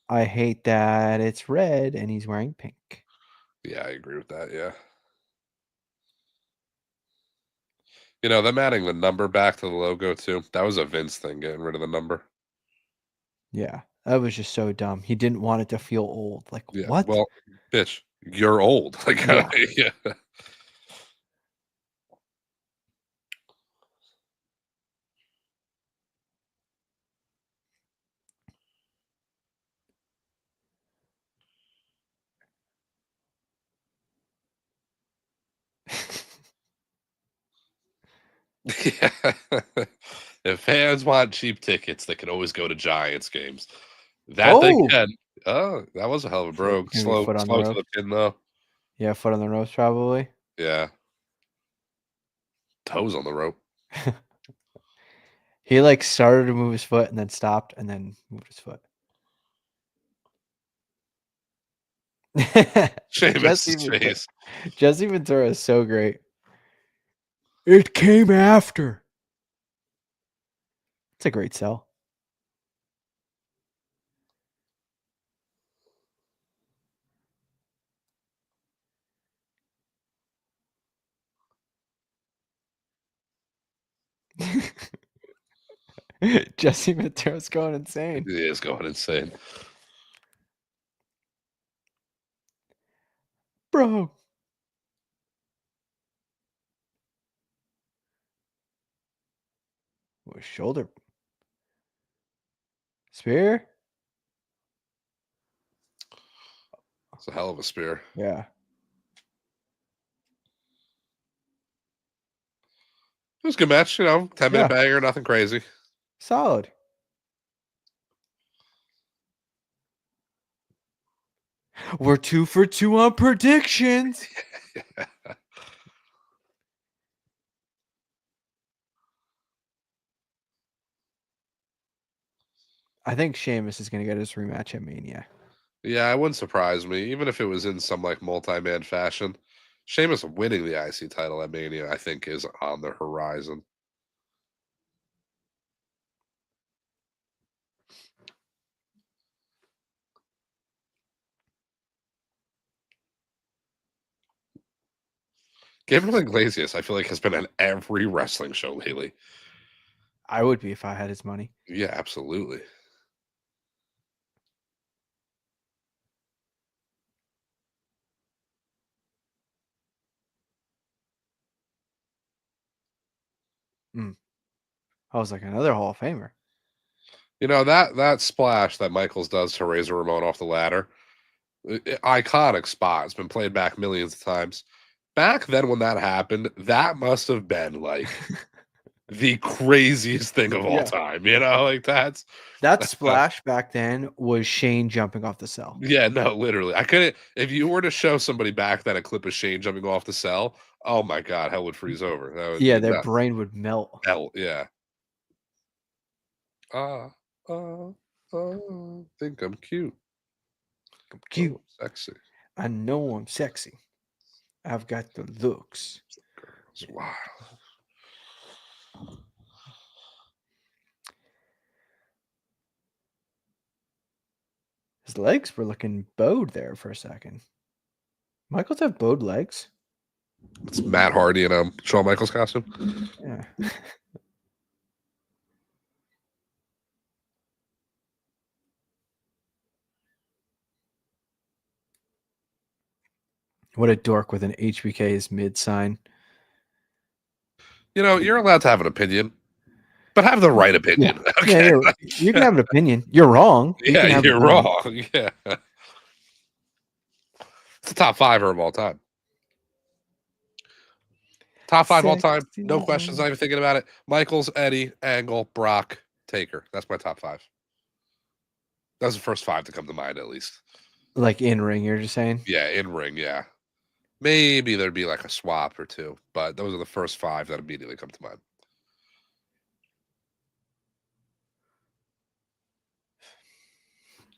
I hate that it's red and he's wearing pink. Yeah, I agree with that. Yeah. Them adding the number back to the logo too. That was a Vince thing, getting rid of the number. Yeah, that was just so dumb. He didn't want it to feel old. Like, Yeah. what? Well, bitch, you're old. Like, Yeah. yeah. Yeah. If fans want cheap tickets, they can always go to Giants games. That they Oh, can. Oh, that was a hell of a brogue. maybe a Slow, foot on the slow to ropes. the pin though. Yeah, foot on the ropes probably. Yeah. Toes on the rope. He like started to move his foot and then stopped and then moved his foot. Sheamus' face. Jesse Ventura is so great. It came after. It's a great sell. Jesse Ventura's going insane. He is going insane. Bro. Oh, shoulder. Spear? It's a hell of a spear. Yeah. It was a good match, 10-minute banger, nothing crazy. Solid. We're 2 for 2 on predictions. I think Sheamus is going to get his rematch at Mania. Yeah, it wouldn't surprise me, even if it was in some like multi-man fashion. Sheamus winning the IC title at Mania, I think, is on the horizon. Gabriel Iglesias, I feel like, has been on every wrestling show lately. I would be if I had his money. Yeah, absolutely. I was like, another Hall of Famer. You know, that splash that Michaels does to Razor Ramon off the ladder, iconic spot. It's been played back millions of times. Back then when that happened, that must have been like the craziest thing of all Yeah. time. You know, like that's That splash back then was Shane jumping off the cell. yeah, no, literally. I couldn't if you were to show somebody back then a clip of Shane jumping off the cell, oh my god, hell would freeze over. That would Yeah, be their nuts. brain would melt. Hell, yeah. Ah, think I'm cute. I'm Oh, cute. sexy. I know I'm sexy. I've got the looks. It's wild. His legs were looking bowed there for a second. Michaels have bowed legs. It's Matt Hardy in Shawn Michaels costume. Yeah. What a dork with an HBK's mid sign. You know, you're allowed to have an opinion, but have the right Yeah. opinion. Yeah, Okay. you can have an opinion. You're wrong. You Yeah, can have it you're wrong. wrong. Yeah. It's the top five of all time. Top five all time. No questions. Not even thinking about it. Michaels, Eddie, Angle, Brock, Taker. That's my top five. That's the first five to come to mind, at least. Like in ring, you're just saying? Yeah, in ring. Yeah. Maybe there'd be like a swap or two, but those are the first five that immediately come to mind.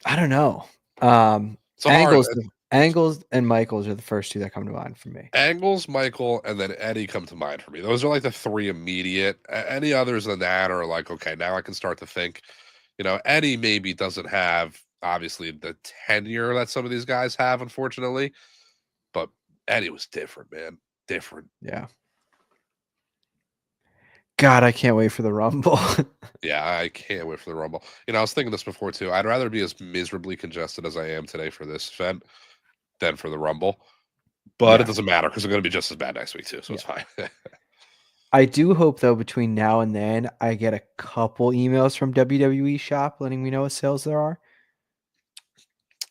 I don't know. So hard. Angles and Michaels are the first two that come to mind for me. Angles, Michael, and then Eddie come to mind for me. Those are like the three immediate. Any others than that are like, okay, now I can start to think. You know, Eddie maybe doesn't have obviously the tenure that some of these guys have, unfortunately, but Eddie was different, man. Different. Yeah. God, I can't wait for the Rumble. Yeah, I can't wait for the Rumble. You know, I was thinking this before too. I'd rather be as miserably congested as I am today for this event than for the Rumble. But Yeah. it doesn't matter because I'm going to be just as bad next week too, so it's Yeah. fine. I do hope though between now and then I get a couple emails from WWE shop letting me know what sales there are.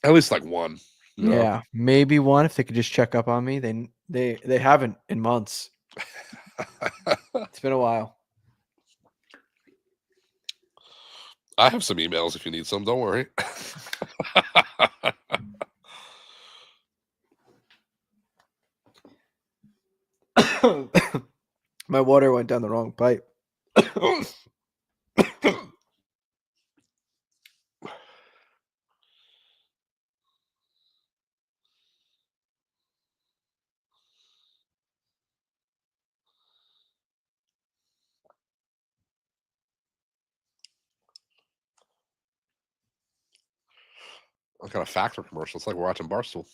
At least like one. You know? Yeah, maybe one if they could just check up on me. They haven't in months. It's been a while. I have some emails if you need some. Don't worry. My water went down the wrong pipe. What kind of Factor commercial? It's like we're watching Barstool.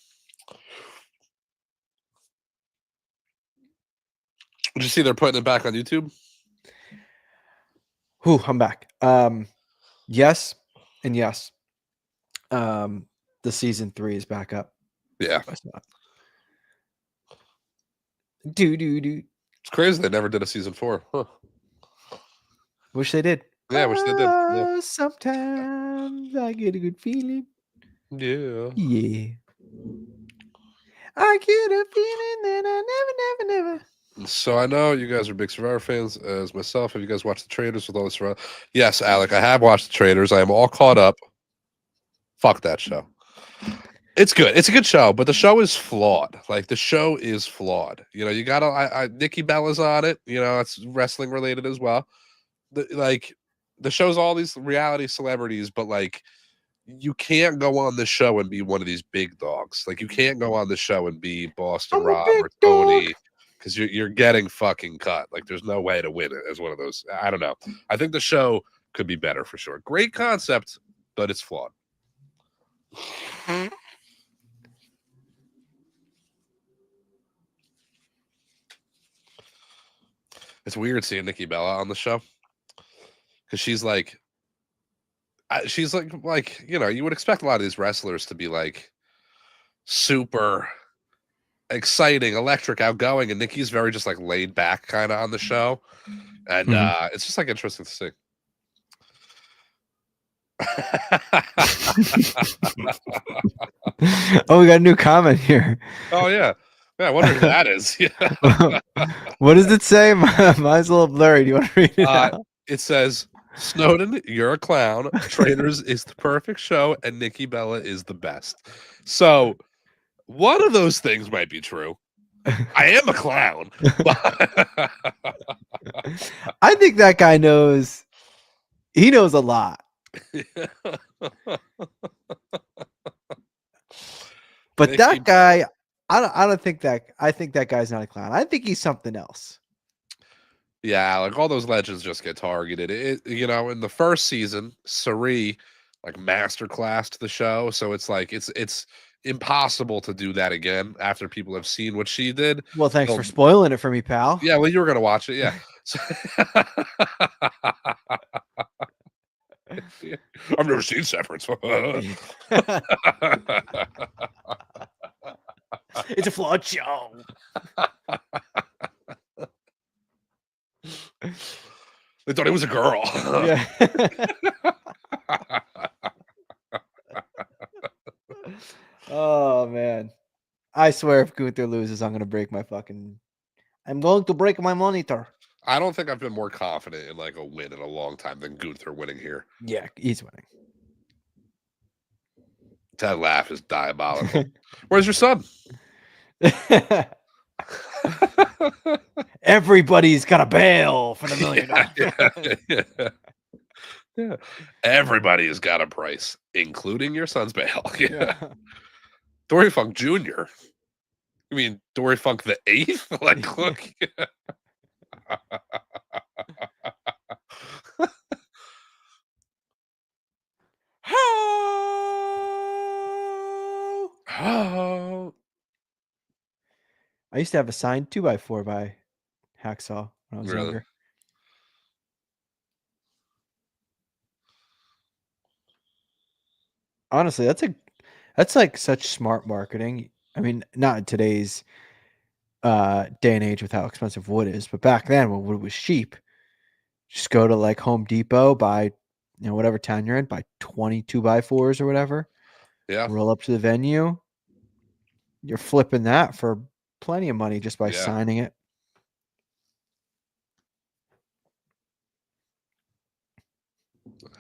Did you see they're putting it back on YouTube? Whew, I'm back. Yes and yes. The season 3 is back up. Yeah. Do. It's crazy they never did a season 4. Huh. Wish they did. Yeah, wish they did. Yeah. Sometimes I get a good feeling. Yeah. Yeah. I get a feeling that I never. So I know you guys are big Survivor fans as myself. Have you guys watched the Traitors with all the Survivor? Yes, Alec, I have watched the Traitors. I am all caught up. Fuck that show. It's good. It's a good show, but the show is flawed. Like the show is flawed. You know, you gotta. Nikki Bella's on it. You know, it's wrestling related as well. The show's all these reality celebrities, but like you can't go on the show and be one of these big dogs. Like you can't go on the show and be Boston I'm a Rob big or dog. Tony because you're getting fucking cut. Like there's no way to win it as one of those. I don't know. I think the show could be better for sure. Great concept, but it's flawed. It's weird seeing Nikki Bella on the show. because she's like you know, you would expect a lot of these wrestlers to be like super exciting, electric, outgoing, and Nikki's very just like laid back kind of on the show, and Mhm. it's just like interesting to see. Oh, we got a new comment here. Oh yeah, yeah. I wonder who that is. What does it say? Mine's a little blurry. Do you want to read it out? It says, "Snowden, you're a clown. Traitors is the perfect show, and Nikki Bella is the best." So one of those things might be true. I am a clown, but I think that guy knows. He knows a lot. But Nikki, that guy, I don't think that. I think that guy's not a clown. I think he's something else. yeah, like all those legends just get targeted. You know, in the first season, Sari like masterclassed the show, so it's like it's impossible to do that again after people have seen what she did. Well, thanks They'll for spoiling it for me, pal. Yeah, well, you were gonna watch it, yeah. So I've never seen Severance. It's a flawed show. They thought it was a girl. Yeah. Oh man. I swear if Gunther loses, I'm gonna break my fucking I'm going to break my monitor. I don't think I've been more confident in like a win in a long time than Gunther winning here. Yeah, he's winning. That laugh is diabolical. Where's your son? Everybody's got a bail for the million. Yeah. Everybody has got a price, including your son's bail. Yeah. Dory Funk Jr. You mean Dory Funk the Eighth? Like, look. Oh. I used to have a signed 2x4 by Hacksaw when I was Really? younger. Honestly, that's like such smart marketing. I mean, not in today's day and age with how expensive wood is, but back then when wood was cheap, just go to like Home Depot, buy whatever town you're in, buy 22x4s or whatever, Yeah. roll up to the venue. You're flipping that for plenty of money just by Yeah. signing it.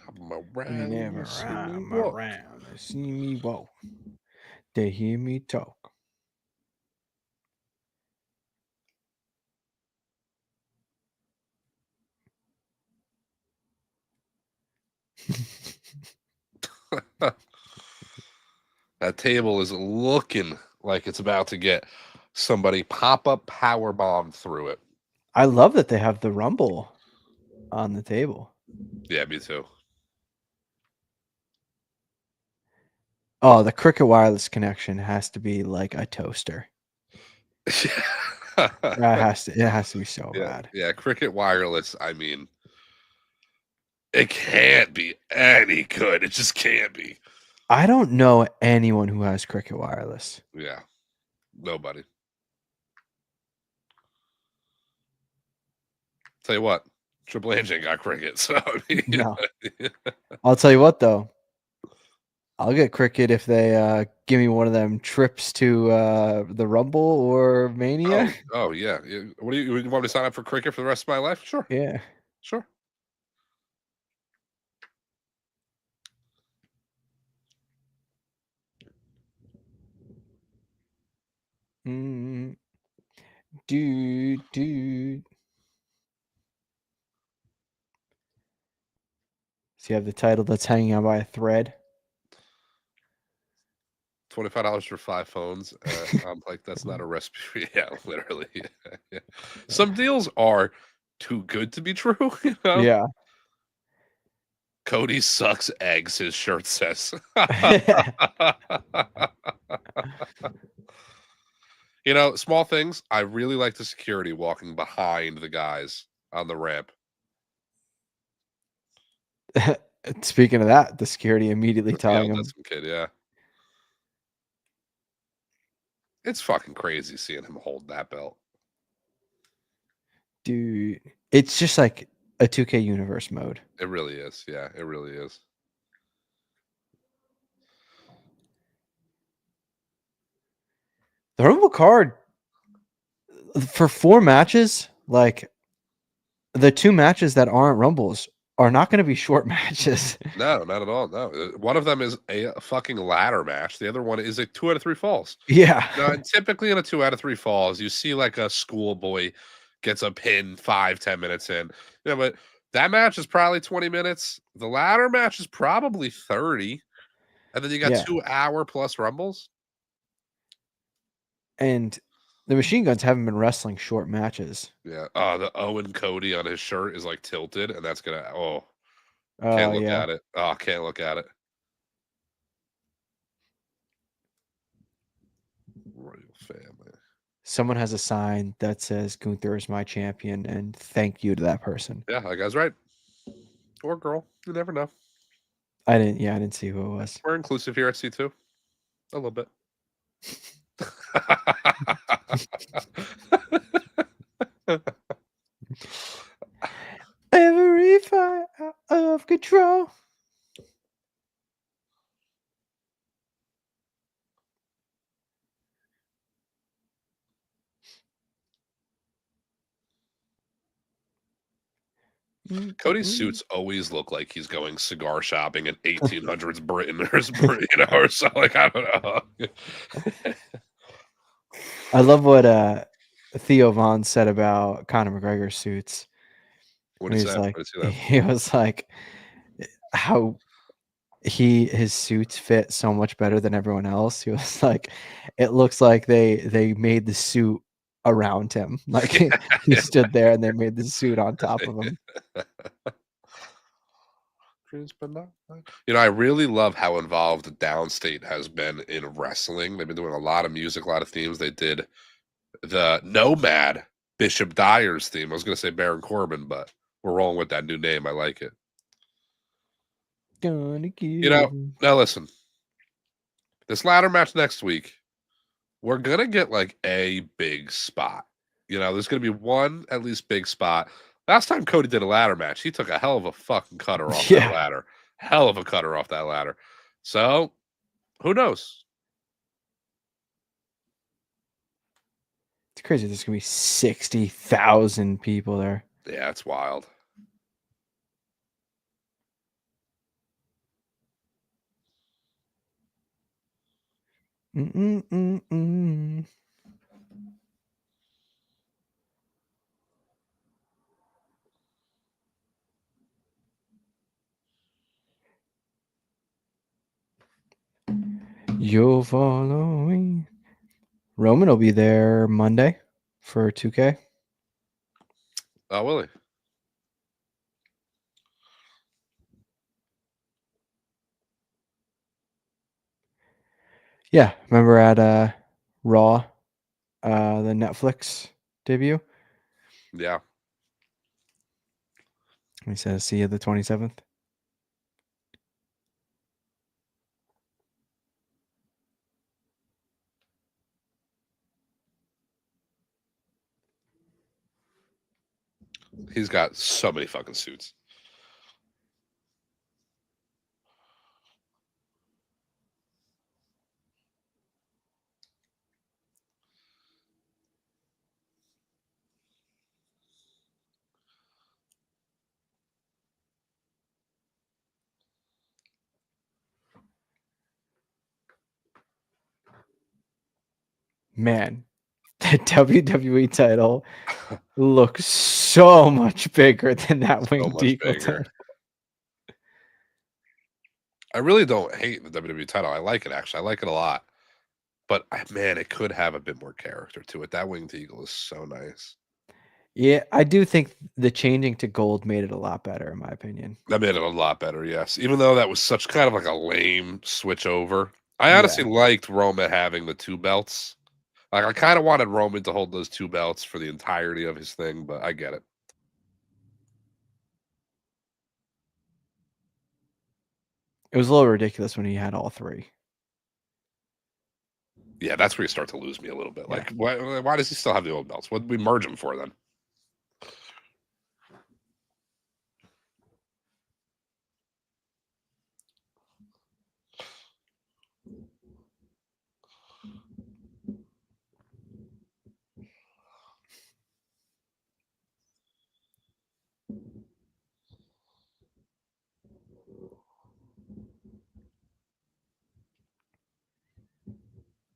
I'm around, you see me I'm walk. around. They see me walk. They hear me talk. That table is looking like it's about to get somebody pop-up power bomb through it. I love that they have the Rumble on the table. Yeah, me too. Oh, the Cricket wireless connection has to be like a toaster. It has to be so bad. Yeah, Cricket Wireless, I mean, it can't be any good. It just can't be. I don't know anyone who has Cricket wireless. Yeah, nobody. Tell you what, Triple H ain't got Cricket, so I mean, No. I'll tell you what though. I'll get Cricket if they give me one of them trips to the Rumble or Mania. Oh yeah. What do you want me to sign up for Cricket for the rest of my life? Sure, Yeah. sure. Dude. So you have the title that's hanging on by a thread. $25 for 5 phones. I'm like, that's not a recipe. Yeah, literally. Yeah. Some deals are too good to be true. You know. Yeah. Cody sucks eggs. His shirt says. You know, small things. I really like the security walking behind the guys on the ramp. Speaking of that, the security immediately telling Yelled at him, some kid, yeah. It's fucking crazy seeing him hold that belt. dude, it's just like a 2K universe mode. It really is. Yeah, it really is. The Rumble card for 4 matches, like the 2 matches that aren't Rumbles are not going to be short matches. No, not at all. No, one of them is a fucking ladder match. The other one is a 2 out of 3 falls. Yeah. Now, and typically in a 2 out of 3 falls, you see like a schoolboy gets a pin 5-10 minutes in. Yeah, but that match is probably 20 minutes. The ladder match is probably 30. And then you got Yeah. 2-hour plus rumbles. And the Machine Guns haven't been wrestling short matches. Yeah. The Owen Cody on his shirt is like tilted, and that's gonna can't Oh, look yeah. at it. Oh, can't look at it. Royal family. Someone has a sign that says Gunther is my champion, and thank you to that person. Yeah, that guy's right. Or girl. You never know. I didn't see who it was. We're inclusive here at C2. A little bit. Every fight out of control. Cody's suits always look like he's going cigar shopping in 1800s Britain or so. Like, I don't know. I love what Theo Von said about Conor McGregor's suits. What He is was that? like, What is that? he was like, how his suits fit so much better than everyone else. He was like, it looks like they made the suit around him. Like he stood there and they made the suit on top of him. You know, I really love how involved Downstate has been in wrestling. They've been doing a lot of music, a lot of themes. They did the Nomad Bishop Dyer's theme. I was going to say Baron Corbin, but we're rolling with that new name. I like it. Gonna You know, now listen, this ladder match next week, we're going to get like a big spot. You know, there's going to be one at least big spot. Last time Cody did a ladder match, he took a hell of a fucking cutter off that ladder. Hell of a cutter off that ladder. So, who knows? It's crazy. There's gonna be 60,000 people there. Yeah, it's wild. You're following. Roman will be there Monday for 2K. Oh, will he? Yeah, remember at Raw, the Netflix debut? Yeah. He says, "See you the 27th." He's got so many fucking suits. Man, the WWE title looks so much bigger than that So Winged much Eagle bigger. title. I really don't hate the WWE title. I like it, actually. I like it a lot. But, man, it could have a bit more character to it. That Winged Eagle is so nice. Yeah, I do think the changing to gold made it a lot better, in my opinion. That made it a lot better, yes. Even though that was such kind of like a lame switch over. I honestly liked Roman having the 2 belts. Like, I kind of wanted Roman to hold those 2 belts for the entirety of his thing, but I get it. It was a little ridiculous when he had all three. Yeah, that's where you start to lose me a little bit. Yeah. Like, why does he still have the old belts? What did we merge him for then?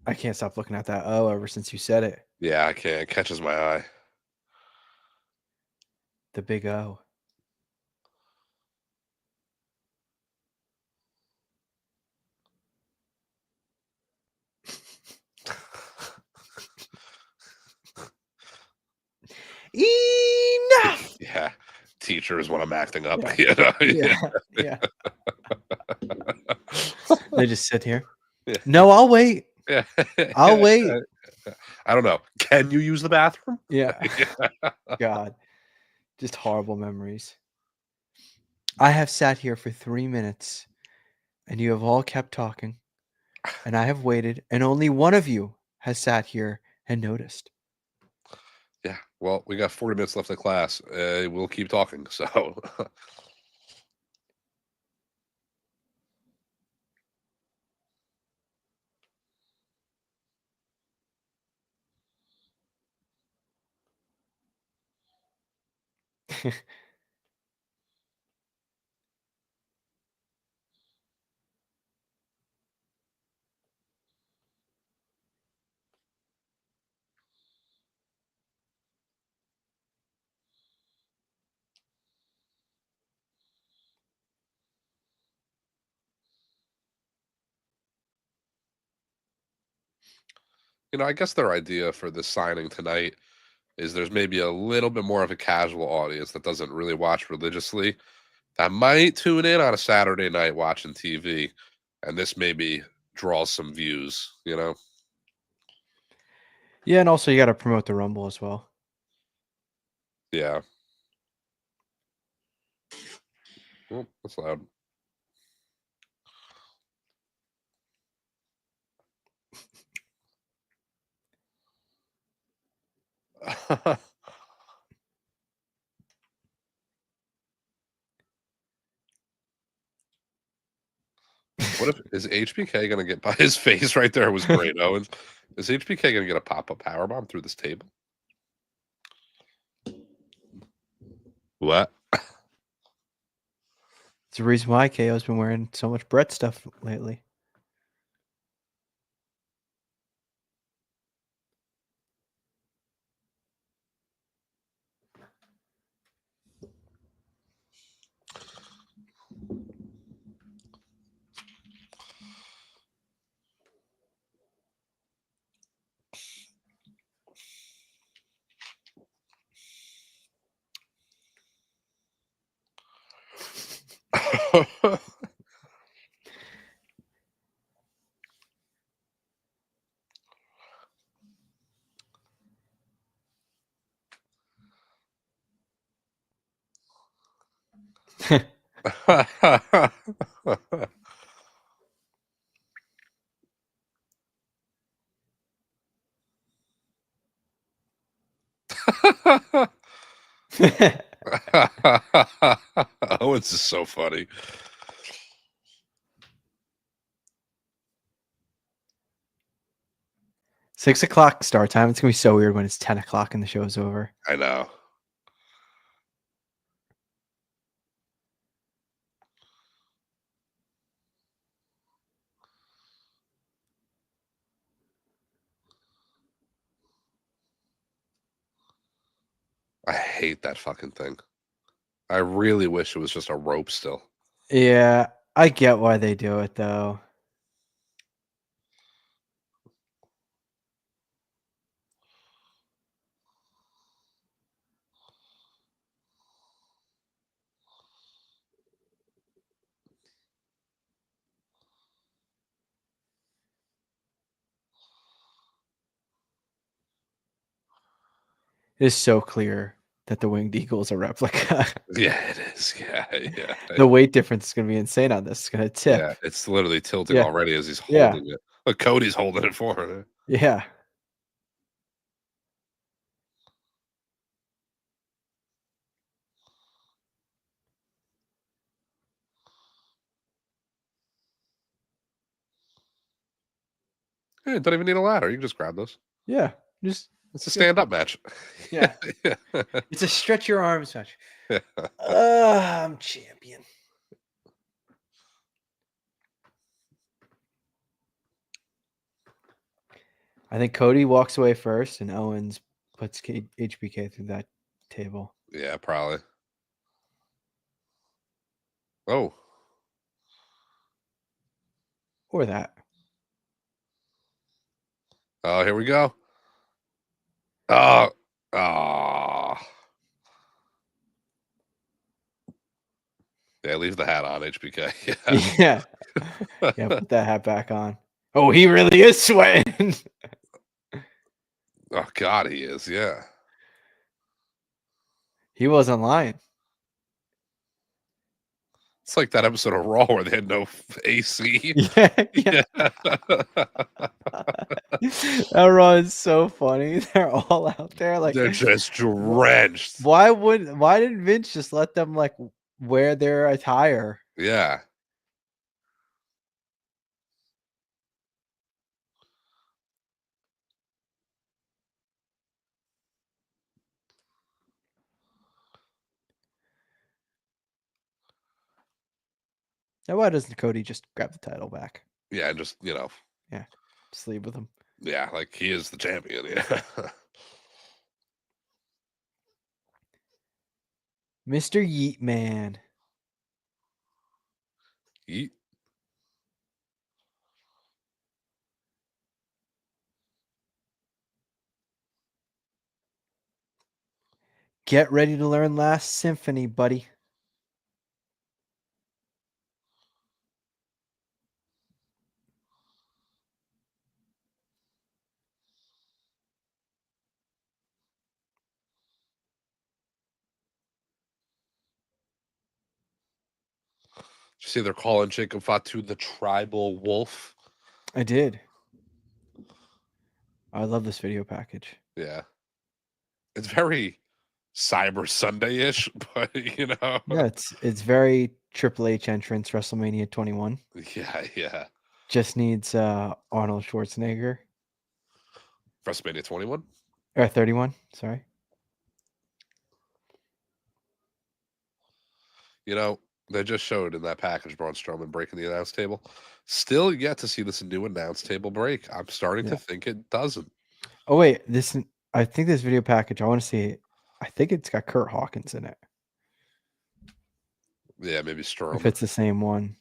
I can't stop looking at that O ever since you said it. Yeah, I can't. It catches my eye. The big O. Enough. Yeah, teachers when I'm acting up. Yeah. You know? Yeah. Yeah. They just sit here. Yeah. No, I'll wait. Yeah. I'll wait. I don't know. Can you use the bathroom? Yeah. God. Just horrible memories. I have sat here for 3 minutes and you have all kept talking and I have waited and only one of you has sat here and noticed. Yeah. Well, we got 40 minutes left of class. We'll keep talking. So. I guess their idea for the signing tonight is there's maybe a little bit more of a casual audience that doesn't really watch religiously that might tune in on a Saturday night watching TV, and this maybe draws some views. Yeah, and also you got to promote the Rumble as well. Yeah. Oh, that's loud. What if is HBK gonna get by his face right there was great, Owens. Is HBK gonna get a pop-up power bomb through this table? What? It's the reason why KO's been wearing so much Brett stuff lately. Owens is so funny. Six o'clock start time. It's gonna be so weird when it's 10 o'clock and the show's over. I know. I hate that fucking thing. I really wish it was just a rope still. Yeah, I get why they do it though. It is so clear that the Winged Eagle is a replica. Yeah, it is. Yeah, yeah, The weight difference is gonna be insane on this. It's gonna tip. yeah. It's literally tilting Yeah, already as he's yeah, holding it. Look, Cody's holding it for her. yeah. Hey, don't even need a ladder. You can just grab this. Yeah, just It's a go stand-up for it. match. Yeah. Yeah. It's a stretch your arms match. Yeah. I'm champion. I think Cody walks away first, and Owens puts HBK through that table. Yeah, probably. Oh. Or that. Oh, here we go. Oh. Oh. Yeah, leave the hat on, HBK. Yeah. Yeah, put that hat back on. Oh, he really is sweating. Oh, God, he is. Yeah. He wasn't lying. It's like that episode of Raw where they had no AC. Yeah, yeah. Yeah. That Raw is so funny. They're all out there like They're just wh- drenched. why didn't Vince just let them like wear their attire? Yeah. Now why doesn't Cody just grab the title back? Yeah, and just, Yeah. Just leave with him. yeah, like he is the champion. Yeah. Mr. Yeet Man. Yeet. Get ready to learn Last Symphony, buddy. Did you see they're calling Jacob Fatu the tribal wolf? I did. I love this video package. Yeah. It's very Cyber Sunday-ish, but Yeah, it's very Triple H entrance WrestleMania 21. yeah, yeah. Just needs Arnold Schwarzenegger WrestleMania 21. or 31. Sorry. They just showed in that package Braun Strowman breaking the announce table. Still yet to see this new announce table break. I'm starting Yeah. to think it doesn't. Oh wait, I think this video package. I want to see it. I think it's got Kurt Hawkins in it. Yeah, maybe If Strowman. it's the same one.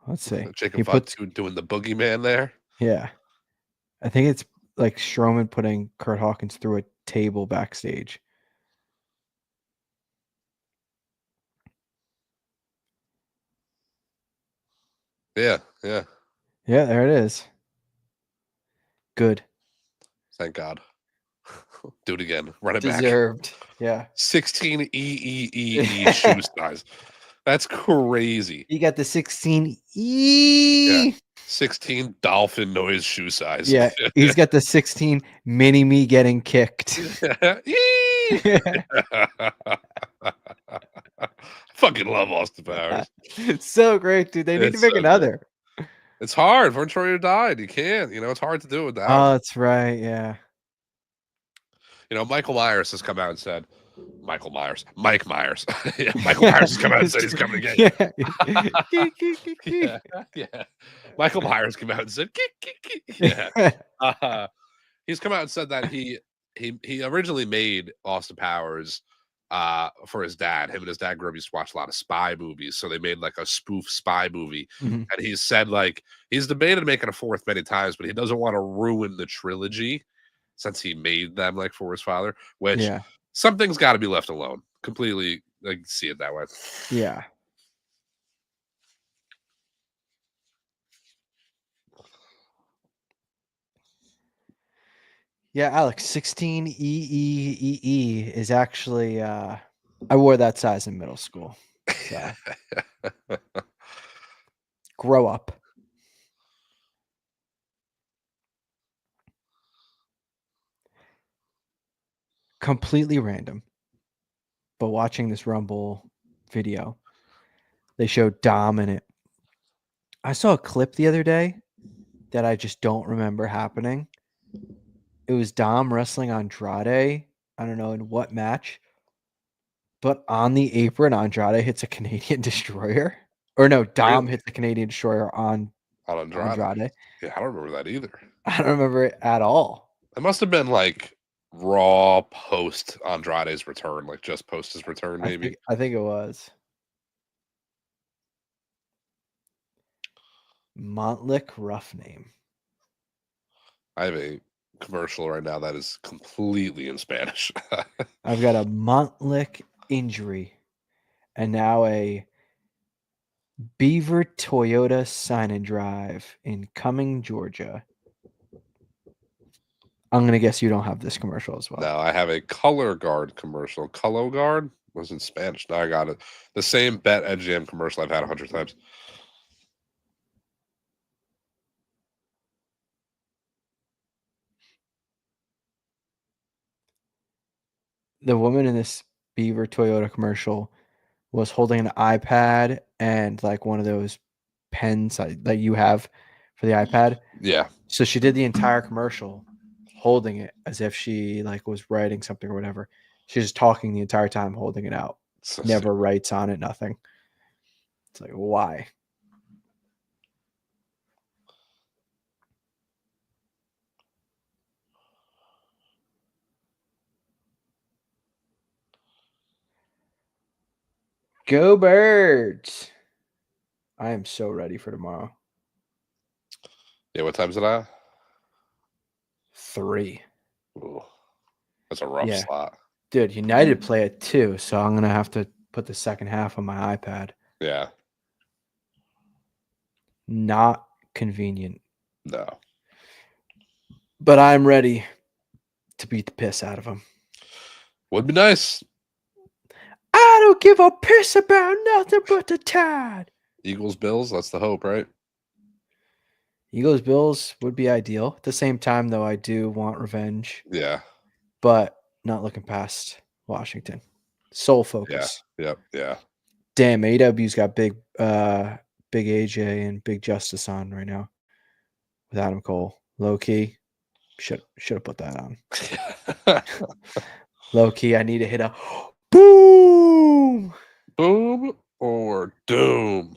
Let's see. Jacob He puts Fatu doing the boogeyman there. yeah. I think it's like Strowman putting Kurt Hawkins through a table backstage. Yeah, yeah. Yeah, there it is. Good. Thank God. Do it again. Run it back. Deserved. Yeah. 16 EEEE shoe size. That's crazy. You got the 16 Yeah. E. 16 dolphin noise shoe size. Yeah, he's got the 16 mini me getting kicked. Eee! Fucking love Austin Powers. It's so great, dude. They need to It's make so another. good. It's hard. Vern Troyer died. You can't. It's hard to do it without Oh, him. that's right. Yeah. Michael Myers has come out and said, Mike Myers. Yeah, Michael Myers has come out and said he's coming to get you. Yeah, yeah. Michael Myers came out and said, yeah. He's come out and said that he originally made Austin Powers for his dad. Him and his dad grew up used to watch a lot of spy movies, so they made like a spoof spy movie. Mhm. And he said like he's debated making a fourth many times, but he doesn't want to ruin the trilogy since he made them like for his father. Which Yeah. something's got to be left alone. Completely, like see it that way. Yeah. Yeah, Alex, 16 EEEE is actually I wore that size in middle school. So grow up. Completely random. But watching this Rumble video, they showed Dom in it. I saw a clip the other day that I just don't remember happening. It was Dom wrestling Andrade. I don't know in what match, but on the apron, Andrade hits a Canadian destroyer. Or no, Dom Really? hits a Canadian destroyer on On Andrade? Andrade. Yeah, I don't remember that either. I don't remember it at all. It must have been like Raw post Andrade's return, like just post his return, maybe. I think it was. Montlick rough name. I have a commercial right now that is completely in Spanish. I've got a Montlick injury and now a Beaver Toyota sign and drive in Cumming, Georgia. I'm going to guess you don't have this commercial as well. No, I have a Color Guard commercial. Color Guard was in Spanish. Now I got it. The same Bet EdgeJam commercial I've had 100 times. The woman in this Beaver Toyota commercial was holding an iPad and like one of those pens that you have for the iPad. Yeah. So she did the entire commercial holding it as if she like was writing something or whatever. She's just talking the entire time, holding it out. So Never stupid. writes on it, nothing. It's like, why? Go Birds! I am so ready for tomorrow. Yeah, what time's it at? 3. Ooh, that's a rough slot. Dude, United play at 2, so I'm going to have to put the second half on my iPad. Yeah. Not convenient. No. But I'm ready to beat the piss out of them. Would be nice. I don't give a piss about nothing but the Tide. Eagles, Bills, that's the hope, right? Eagles, Bills would be ideal. At the same time, though, I do want revenge. Yeah. But not looking past Washington. Sole focus. Yeah. Damn, AEW's got big AJ and Big Justice on right now with Adam Cole. Low key. Should have put that on. Low key, I need to hit a boom. Boom or doom.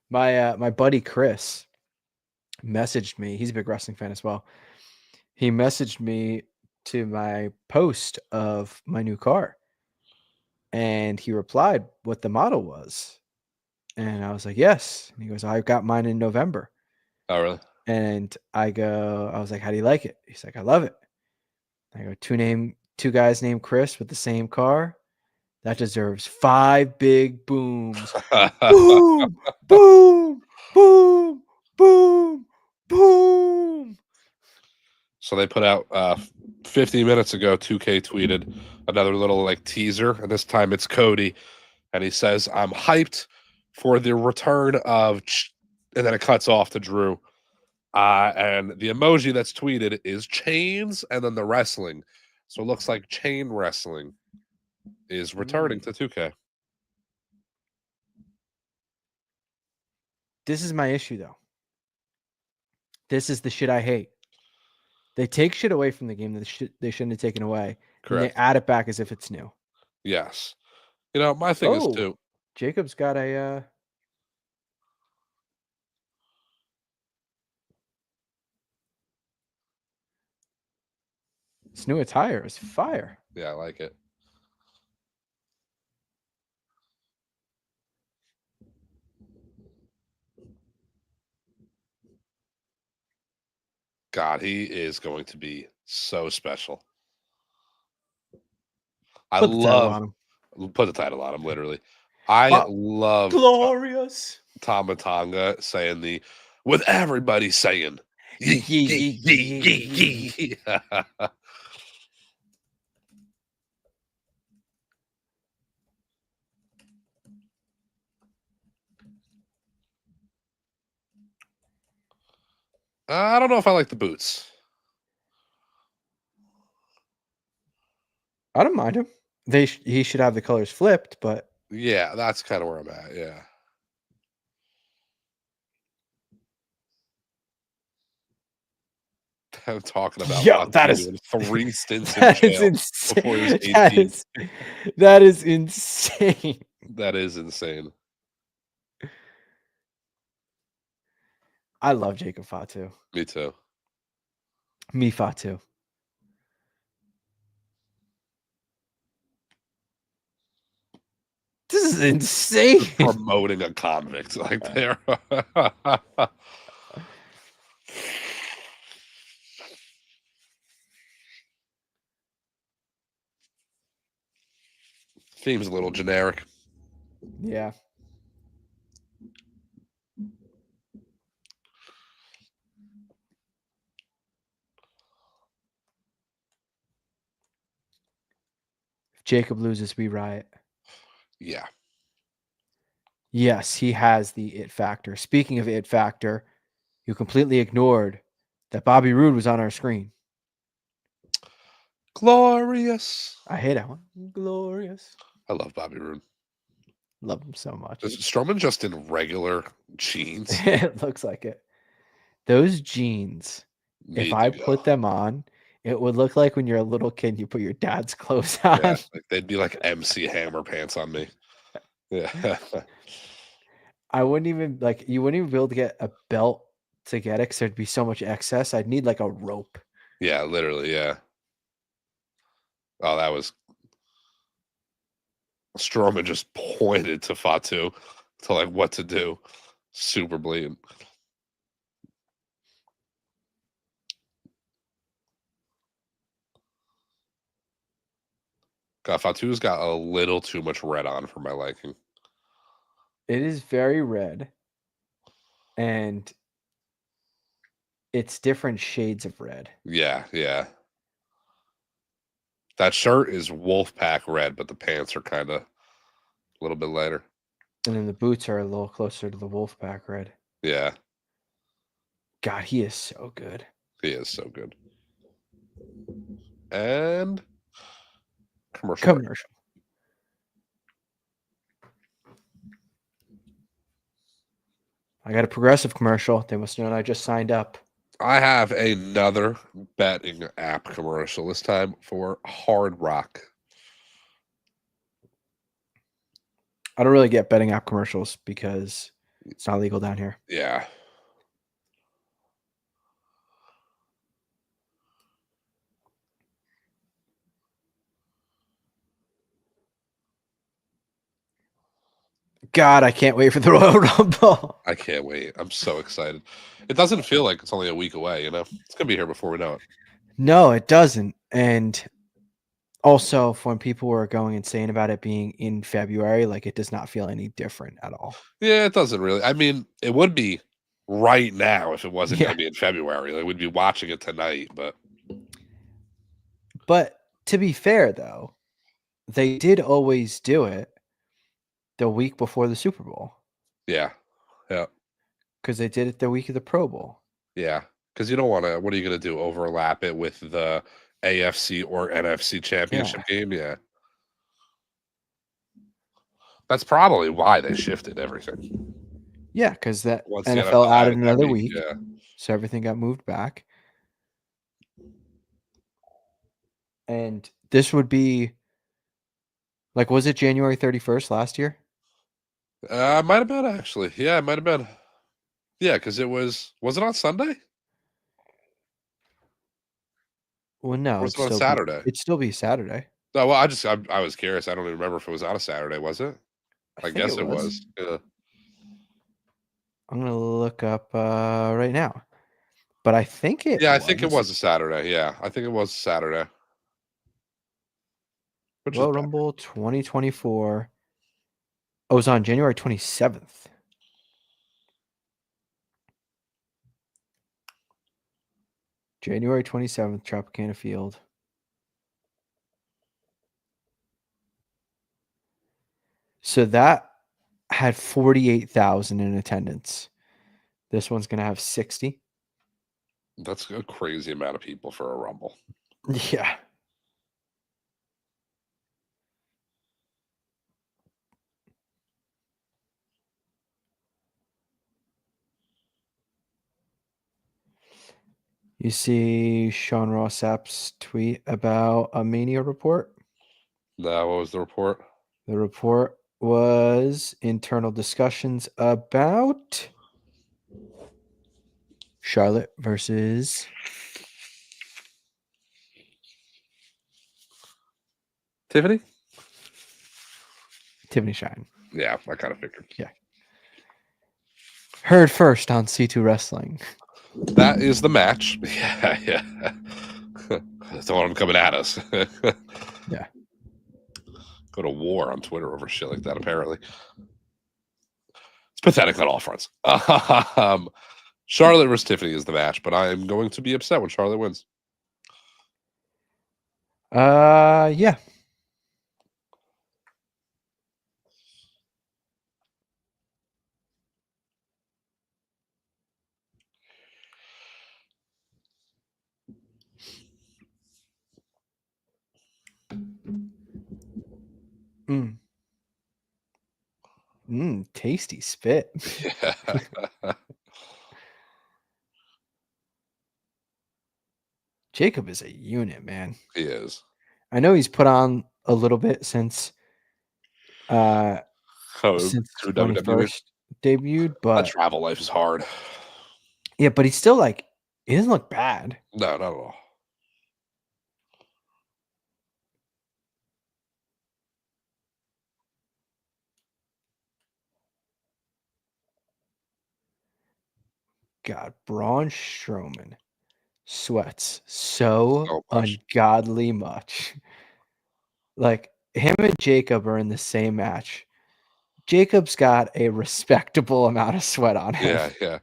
My buddy Chris messaged me. He's a big wrestling fan as well. He messaged me to my post of my new car. And he replied what the model was. And I was like, yes. And he goes, I got mine in November. Oh, really? And I was like, how do you like it? He's like, I love it. I go, two guys named Chris with the same car. That deserves 5 big booms. Boom, boom, boom, boom, boom. So they put out 50 minutes ago, 2K tweeted another little like teaser, and this time it's Cody, and he says, I'm hyped for the return of, and then it cuts off to Drew. And the emoji that's tweeted is chains and then the wrestling. So it looks like chain wrestling is returning to 2K. This is my issue, though. This is the shit I hate. They take shit away from the game that they shouldn't have taken away. Correct. And they add it back as if it's new. Yes. You know, my thing is too. Jacob's got a this new attire is fire. Yeah, I like it. God, he is going to be so special. Put the title on him. Put the title on him, literally. I love glorious Tama Tonga saying with everybody saying I don't know if I like the boots. I don't mind him. He should have the colors flipped, but Yeah, that's kind of where I'm at. Yeah. I'm talking about yo, Fatu doing 3 stints in that is jail before he was insane. 18. That is insane. That is insane. I love Jacob Fatu. Me too. Me Fatu. This is insane. Promoting a convict like there. Seems a little generic. Yeah. If Jacob loses, we riot. Yeah. Yes, he has the it factor. Speaking of it factor, you completely ignored that Bobby Roode was on our screen. Glorious. I hate that one. Glorious. I love Bobby Roode. Love him so much. Is Strowman just in regular jeans? It looks like it. Those jeans, if I put them on, it would look like when you're a little kid, you put your dad's clothes on. Yeah, like they'd be like MC Hammer pants on me. Yeah. I wouldn't even you wouldn't even be able to get a belt to get it because there'd be so much excess. I'd need like a rope. Yeah, literally, yeah. Oh, that was Strowman just pointed to Fatu to like what to do. Super blatant. God, Fatu's got a little too much red on for my liking. It is very red. And it's different shades of red. Yeah, yeah. That shirt is Wolfpack red, but the pants are kind of a little bit lighter. And then the boots are a little closer to the Wolfpack red. Yeah. God, he is so good. He is so good. And commercial. Commercial. I got a Progressive commercial. They must know I just signed up. I have another betting app commercial, this time for Hard Rock. I don't really get betting app commercials because it's not legal down here. Yeah. God, I can't wait for the Royal Rumble. I can't wait. I'm so excited. It doesn't feel like it's only a week away, you know? It's going to be here before we know it. No, it doesn't. And also, when people were going and saying about it being in February, like it does not feel any different at all. Yeah, it doesn't really. I mean, it would be right now if it wasn't Yeah. going to be in February. Like we'd be watching it tonight, but to be fair, though, they did always do it the week before the Super Bowl. yeah. Yeah. Because they did it the week of the Pro Bowl. Yeah. Because you don't want to, what are you going to do? Overlap it with the AFC or NFC championship game? Yeah. That's probably why they shifted everything. Yeah, because that Once the NFL added that another week. Yeah. So everything got moved back. And this would be, like, was it January 31st last year? Might have been, actually. Yeah, it might have been. Yeah, because it was it on Sunday? Well, no. Or was it on Saturday? It'd still be Saturday. No, well, I was curious. I don't even remember if it was on a Saturday, was it? I guess it was. Yeah. I'm going to look up right now. But I think it I think it was a Saturday. Yeah, I think it was Saturday. Royal Rumble 2024. Oh, it was on January 27th. January 27th, Tropicana Field. So that had 48,000 in attendance. This one's going to have 60. That's a crazy amount of people for a Rumble. Yeah. You see Sean Ross Sapp's tweet about a Mania report? No, what was the report? The report was internal discussions about Charlotte versus Tiffany Shine. Yeah, I kind of figured. Yeah. Heard first on C2 Wrestling. That is the match. Yeah, yeah. Don't want them coming at us. Yeah. Go to war on Twitter over shit like that, apparently. It's pathetic on all fronts. Charlotte versus Tiffany is the match, but I am going to be upset when Charlotte wins. Yeah. Tasty spit. Yeah. Jacob is a unit, man. He is. I know he's put on a little bit since Oh, to when he WWE. first debuted, That but travel life is hard. yeah, but he's still like, he doesn't look bad. No, not at all. God, Braun Strowman sweats so much. ungodly much. Like, him and Jacob are in the same match. Jacob's got a respectable amount of sweat on him. Yeah, yeah.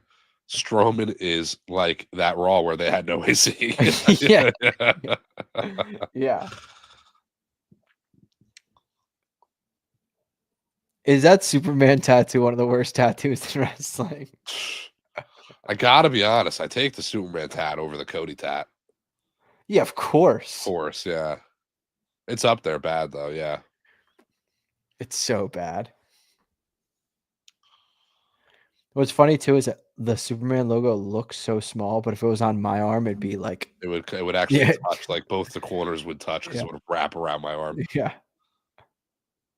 Strowman is like that Raw where they had no AC. Yeah. Yeah. Is that Superman tattoo one of the worst tattoos in wrestling? I gotta be honest. I take the Superman tat over the Cody tat. Yeah, of course. Of course, yeah. It's up there bad though, yeah. It's so bad. What's funny too is that the Superman logo looks so small, but if it was on my arm, it'd be like It would actually Yeah. touch, like both the corners would touch because Yeah. it would wrap around my arm. Yeah.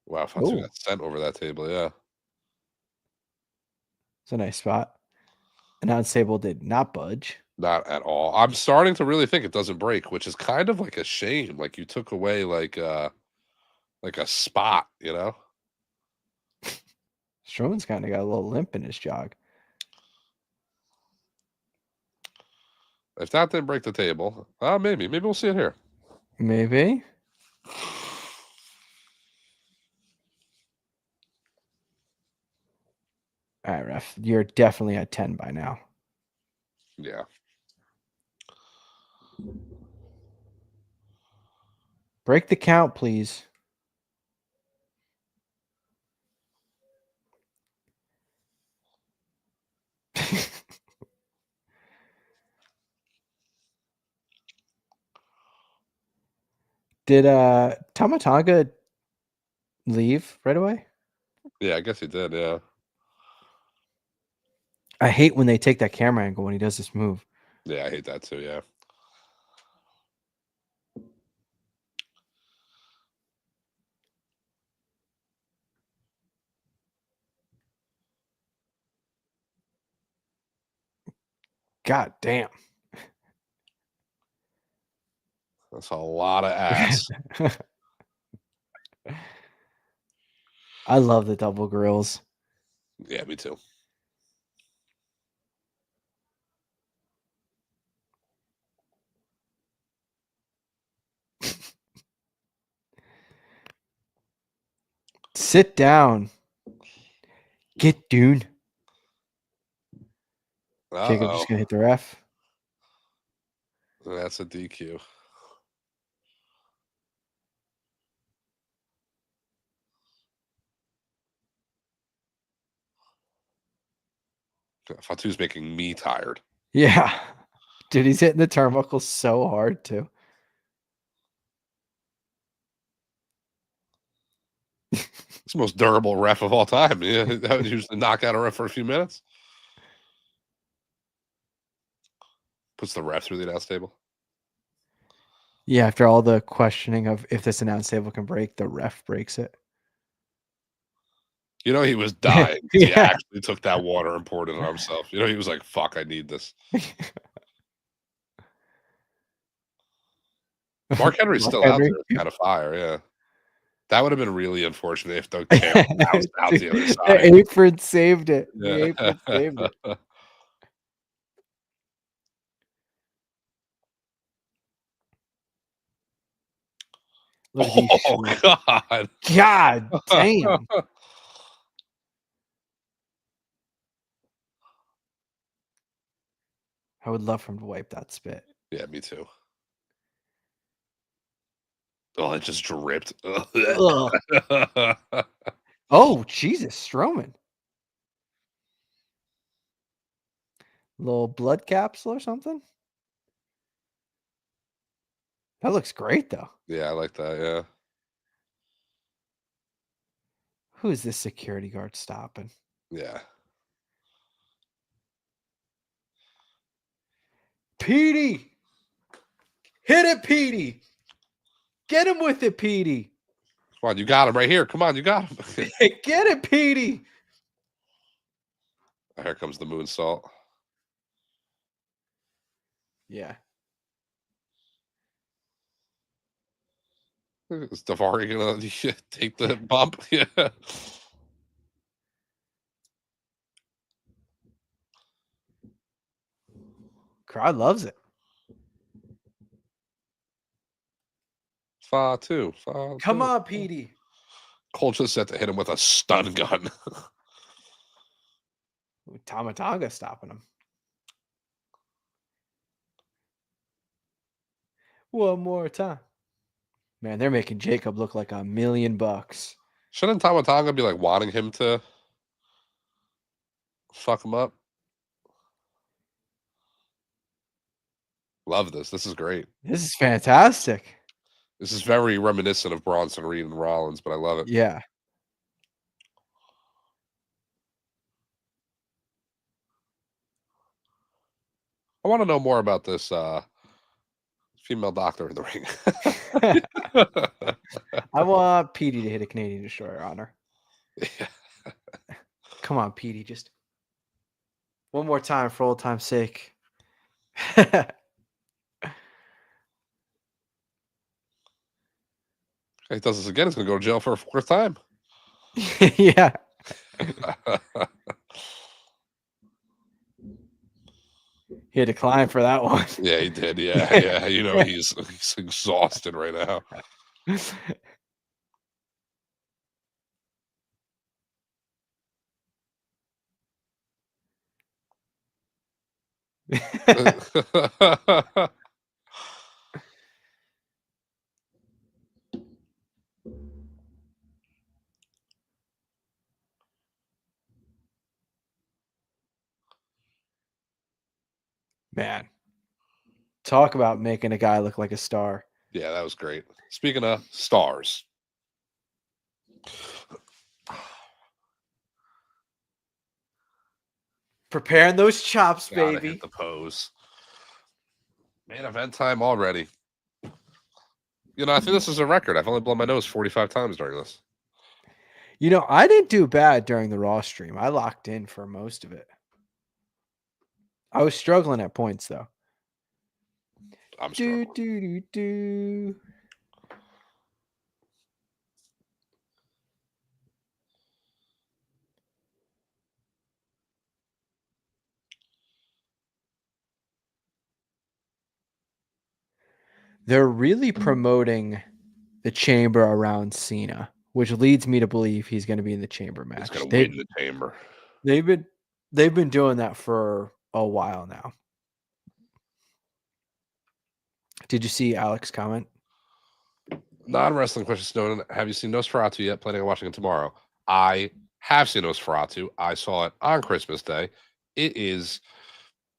Wow, if I got Oh, sent over that table, yeah. it's a nice spot. Announce table did not budge. Not at all. I'm starting to really think it doesn't break, which is kind of like a shame. Like you took away like a spot, you know? Strowman's kind of got a little limp in his jog. If that didn't break the table, maybe we'll see it here. Maybe. All right, ref. You're definitely at 10 by now. Yeah. Break the count, please. Did Tamatanga leave right away? Yeah, I guess he did, yeah. I hate when they take that camera angle when he does this move. Yeah, I hate that too, yeah. God damn. That's a lot of ass. I love the double grills. Yeah, me too. Sit down. Get Dune. Jacob just gonna hit the ref. That's a DQ. Fatu's making me tired. Yeah. Dude, he's hitting the turnbuckle so hard too. It's the most durable ref of all time. Yeah, that would usually knock out a ref for a few minutes. Puts the ref through the announce table. Yeah, after all the questioning of if this announce table can break, the ref breaks it. You know, he was dying because he Yeah. actually took that water and poured it on himself. You know, he was like, fuck, I need this. Mark Henry's Mark still out Henry. there. It's kind of fire, yeah. That would have been really unfortunate if the champ bounced out the other side. The apron saved it. The Yeah. apron saved it. Look at these Oh, shorts. God. God damn. I would love for him to wipe that spit. Yeah, me too. Oh, it just dripped. Ugh. Oh, Jesus, Strowman. Little blood capsule or something? That looks great, though. Yeah, I like that, yeah. Who is this security guard stopping? Yeah. Petey! Hit it, Petey! Get him with it, Petey! Come on, you got him right here. Come on, you got him. Get it, Petey! Here comes the moonsault. Yeah. Is Davari gonna take the bump? Yeah. Crowd loves it. Fatu. Come on, Petey. Cole just set to hit him with a stun gun. Tama Tonga stopping him. One more time. Man, they're making Jacob look like $1 million. Shouldn't Tamatanga be like wanting him to fuck him up? Love this. This is great. This is fantastic. This is very reminiscent of Bronson Reed and Rollins, but I love it. Yeah. I want to know more about this female doctor in the ring. I want Petey to hit a Canadian Destroyer on her. Yeah. Come on, Petey. Just one more time for old time's sake. He does this again, he's going to go to jail for a fourth time. Yeah. He had to climb for that one. Yeah, he did. Yeah, yeah. You know, he's exhausted right now. Man, talk about making a guy look like a star. Yeah, that was great. Speaking of stars. Preparing those chops, Gotta baby. hit the pose. Main event time already. You know, I think this is a record. I've only blown my nose 45 times during this. You know, I didn't do bad during the Raw stream. I locked in for most of it. I was struggling at points, though. I'm struggling. They're really promoting the chamber around Cena, which leads me to believe he's going to be in the chamber match. He's going to win the chamber. They've been doing that for a while now. Did you see Alex comment? Non-wrestling question, Snowden. Have you seen Nosferatu yet? Planning on watching it tomorrow. I have seen Nosferatu. I saw it on Christmas Day. It is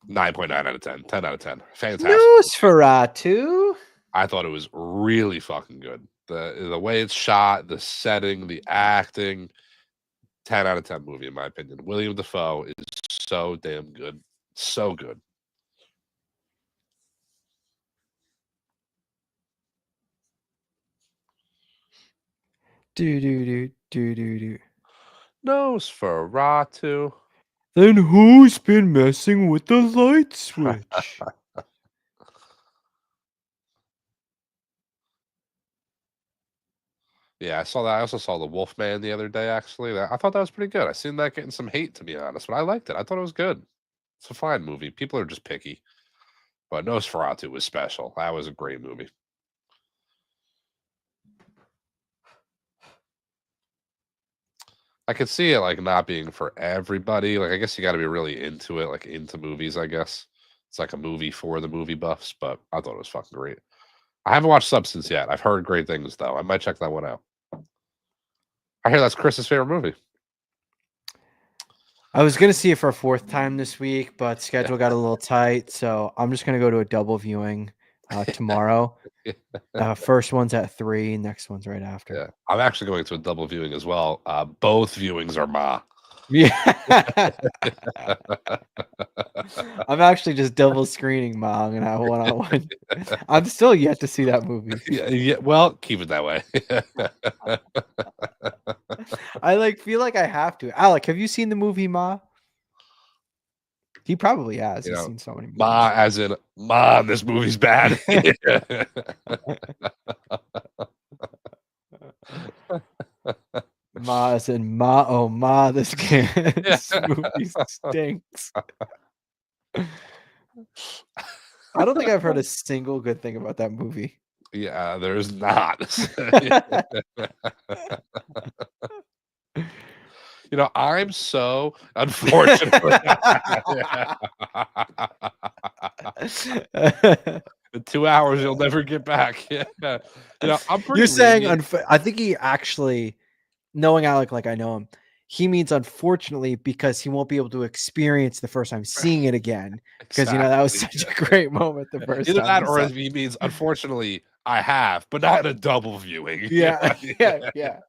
9.9 out of 10. 10 out of 10. Fantastic. Nosferatu. I thought it was really fucking good. The way it's shot, the setting, the acting. 10 out of 10 movie, in my opinion. William Dafoe is so damn good. So good. Do. Nosferatu. Then who's been messing with the light switch? Yeah, I saw that. I also saw The Wolfman the other day, actually. I thought that was pretty good. I seen that getting some hate, to be honest, but I liked it. I thought it was good. It's a fine movie. People are just picky. But Nosferatu was special. That was a great movie. I could see it like not being for everybody. Like I guess you got to be really into it, like into movies. I guess it's like a movie for the movie buffs. But I thought it was fucking great. I haven't watched Substance yet. I've heard great things though. I might check that one out. I hear that's Chris's favorite movie. I was gonna see it for a fourth time this week, but schedule Yeah. got a little tight, so I'm just gonna go to a double viewing tomorrow. First one's at 3, next one's right after. Yeah, I'm actually going to a double viewing as well. Both viewings are Ma. Yeah. I'm actually just double screening Ma. I'm gonna have one-on-one. I'm still yet to see that movie. Yeah. Well, keep it that way. I like feel like I have to. Alec, have you seen the movie Ma? He probably has. You He's know, seen so many Ma, movies. as in Mom, this movie's bad. Ma said, "Ma, oh ma, this Yeah. this movie stinks." I don't think I've heard a single good thing about that movie. Yeah, there's not. You know, I'm so unfortunately in 2 hours you'll never get back. Yeah. You know, I'm You're pretty saying lenient. I think he actually, knowing Alec like I know him, he means unfortunately because he won't be able to experience the first time seeing it again because, that was Exactly, such a yeah. great moment the first Either time that he or saw. he means, "Unfortunately, I have, but not in a double viewing." You Yeah, yeah, yeah.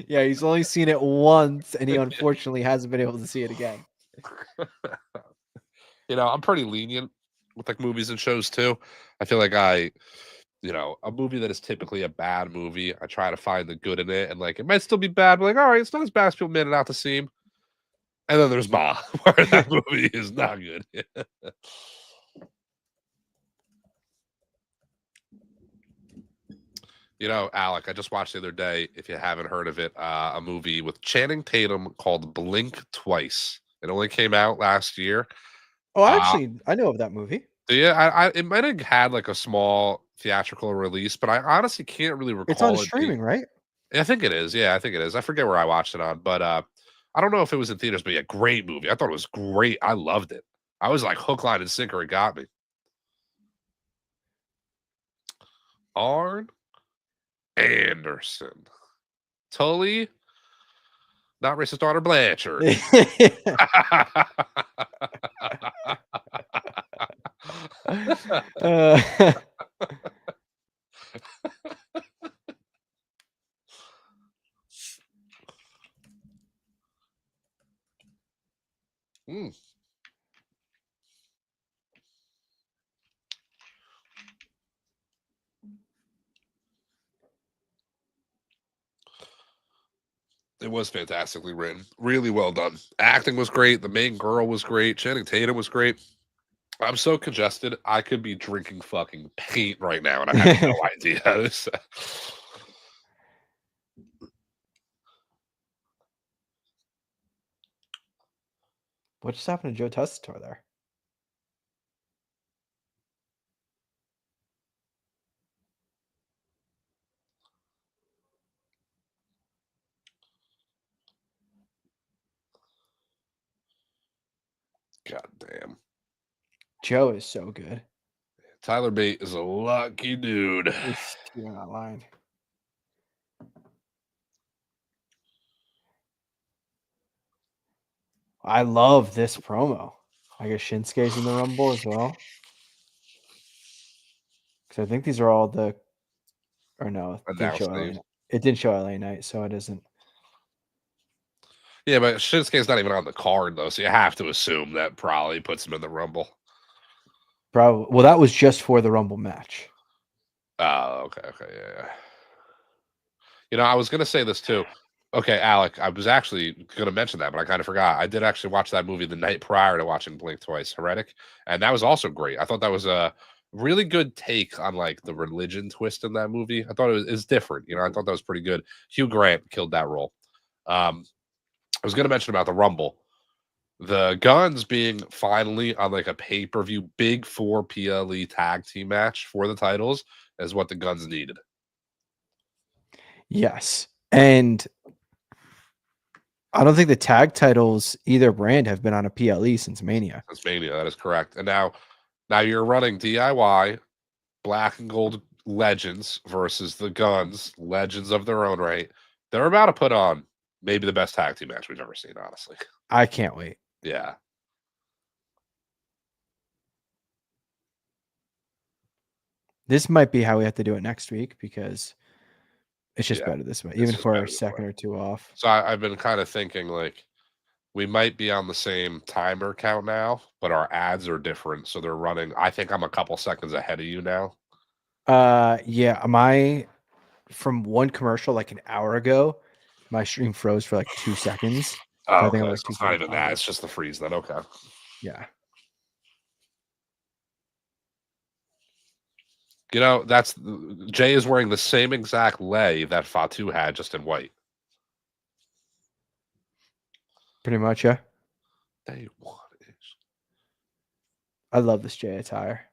Yeah, he's only seen it once, and he unfortunately hasn't been able to see it again. You know, I'm pretty lenient with, like, movies and shows too. I feel like a movie that is typically a bad movie, I try to find the good in it, and, like, it might still be bad, but, like, "Alright, it's not as bad as people made it out to seem." And then there's Ma, where that movie is not good. You know, Alec, I just watched the other day, if you haven't heard of it, a movie with Channing Tatum called Blink Twice. It only came out last year. Oh, Uh, actually, I know of that movie. yeah, it might have had like a small theatrical release, but I honestly can't really It's on recall it being. streaming, right? I think it is. Yeah, I think it is. I forget where I watched it on, but I don't know if it was in theaters, but yeah, great movie. I thought it was great. I loved it. I was like hook, line, and sinker. It got me. Arn Anderson. Tully, not racist daughter Blanchard. Uh, Mm. It was fantastically written. Really well done. Acting was great. The main girl was great. Channing Tatum was great. I'm so congested. I could be drinking fucking paint right now, and I have no idea. what just happened to Joe Tessitore there? God damn. Joe is so good. Tyler Bate is a lucky dude. You're not lying. I love this promo. I guess Shinsuke's in the Rumble as well. Because I think these are all the. Or no, it didn't show LA. It didn't show LA Knight, so it isn't. Yeah, but Shinsuke's not even on the card though, so you have to assume that probably puts him in the Rumble. Probably. Well, that was just for the Rumble match. Oh, okay, yeah. You know, I was gonna say this too. Okay, Alec, I was actually gonna mention that, but I kind of forgot. I did actually watch that movie the night prior to watching Blink Twice, Heretic, and that was also great. I thought that was a really good take on like the religion twist in that movie. I thought it was different. You know, I thought that was pretty good. Hugh Grant killed that role. I was gonna mention about the Rumble. The Guns being finally on like a pay-per-view big 4 PLE tag team match for the titles is what the Guns needed. Yes. And I don't think the tag titles either brand have been on a PLE since Mania. Since Mania, that is correct. And now you're running DIY, Black and Gold Legends versus the Guns, legends of their own right. They're about to put on maybe the best tag team match we've ever seen, honestly. I can't wait. Yeah. This might be how we have to do it next week because it's just better this way, even for a second or two off. So I've been kind of thinking like we might be on the same timer count now, but our ads are different. So they're running. I think I'm a couple seconds ahead of you now. Yeah. From one commercial like an hour ago, my stream froze for like 2 seconds. Oh, so I think I'm like so it's not even that. It's just the freeze then. Okay. Yeah. You know, that's Jay is wearing the same exact lei that Fatu had, just in white. Pretty much, yeah. Day one is. I love this Jay attire.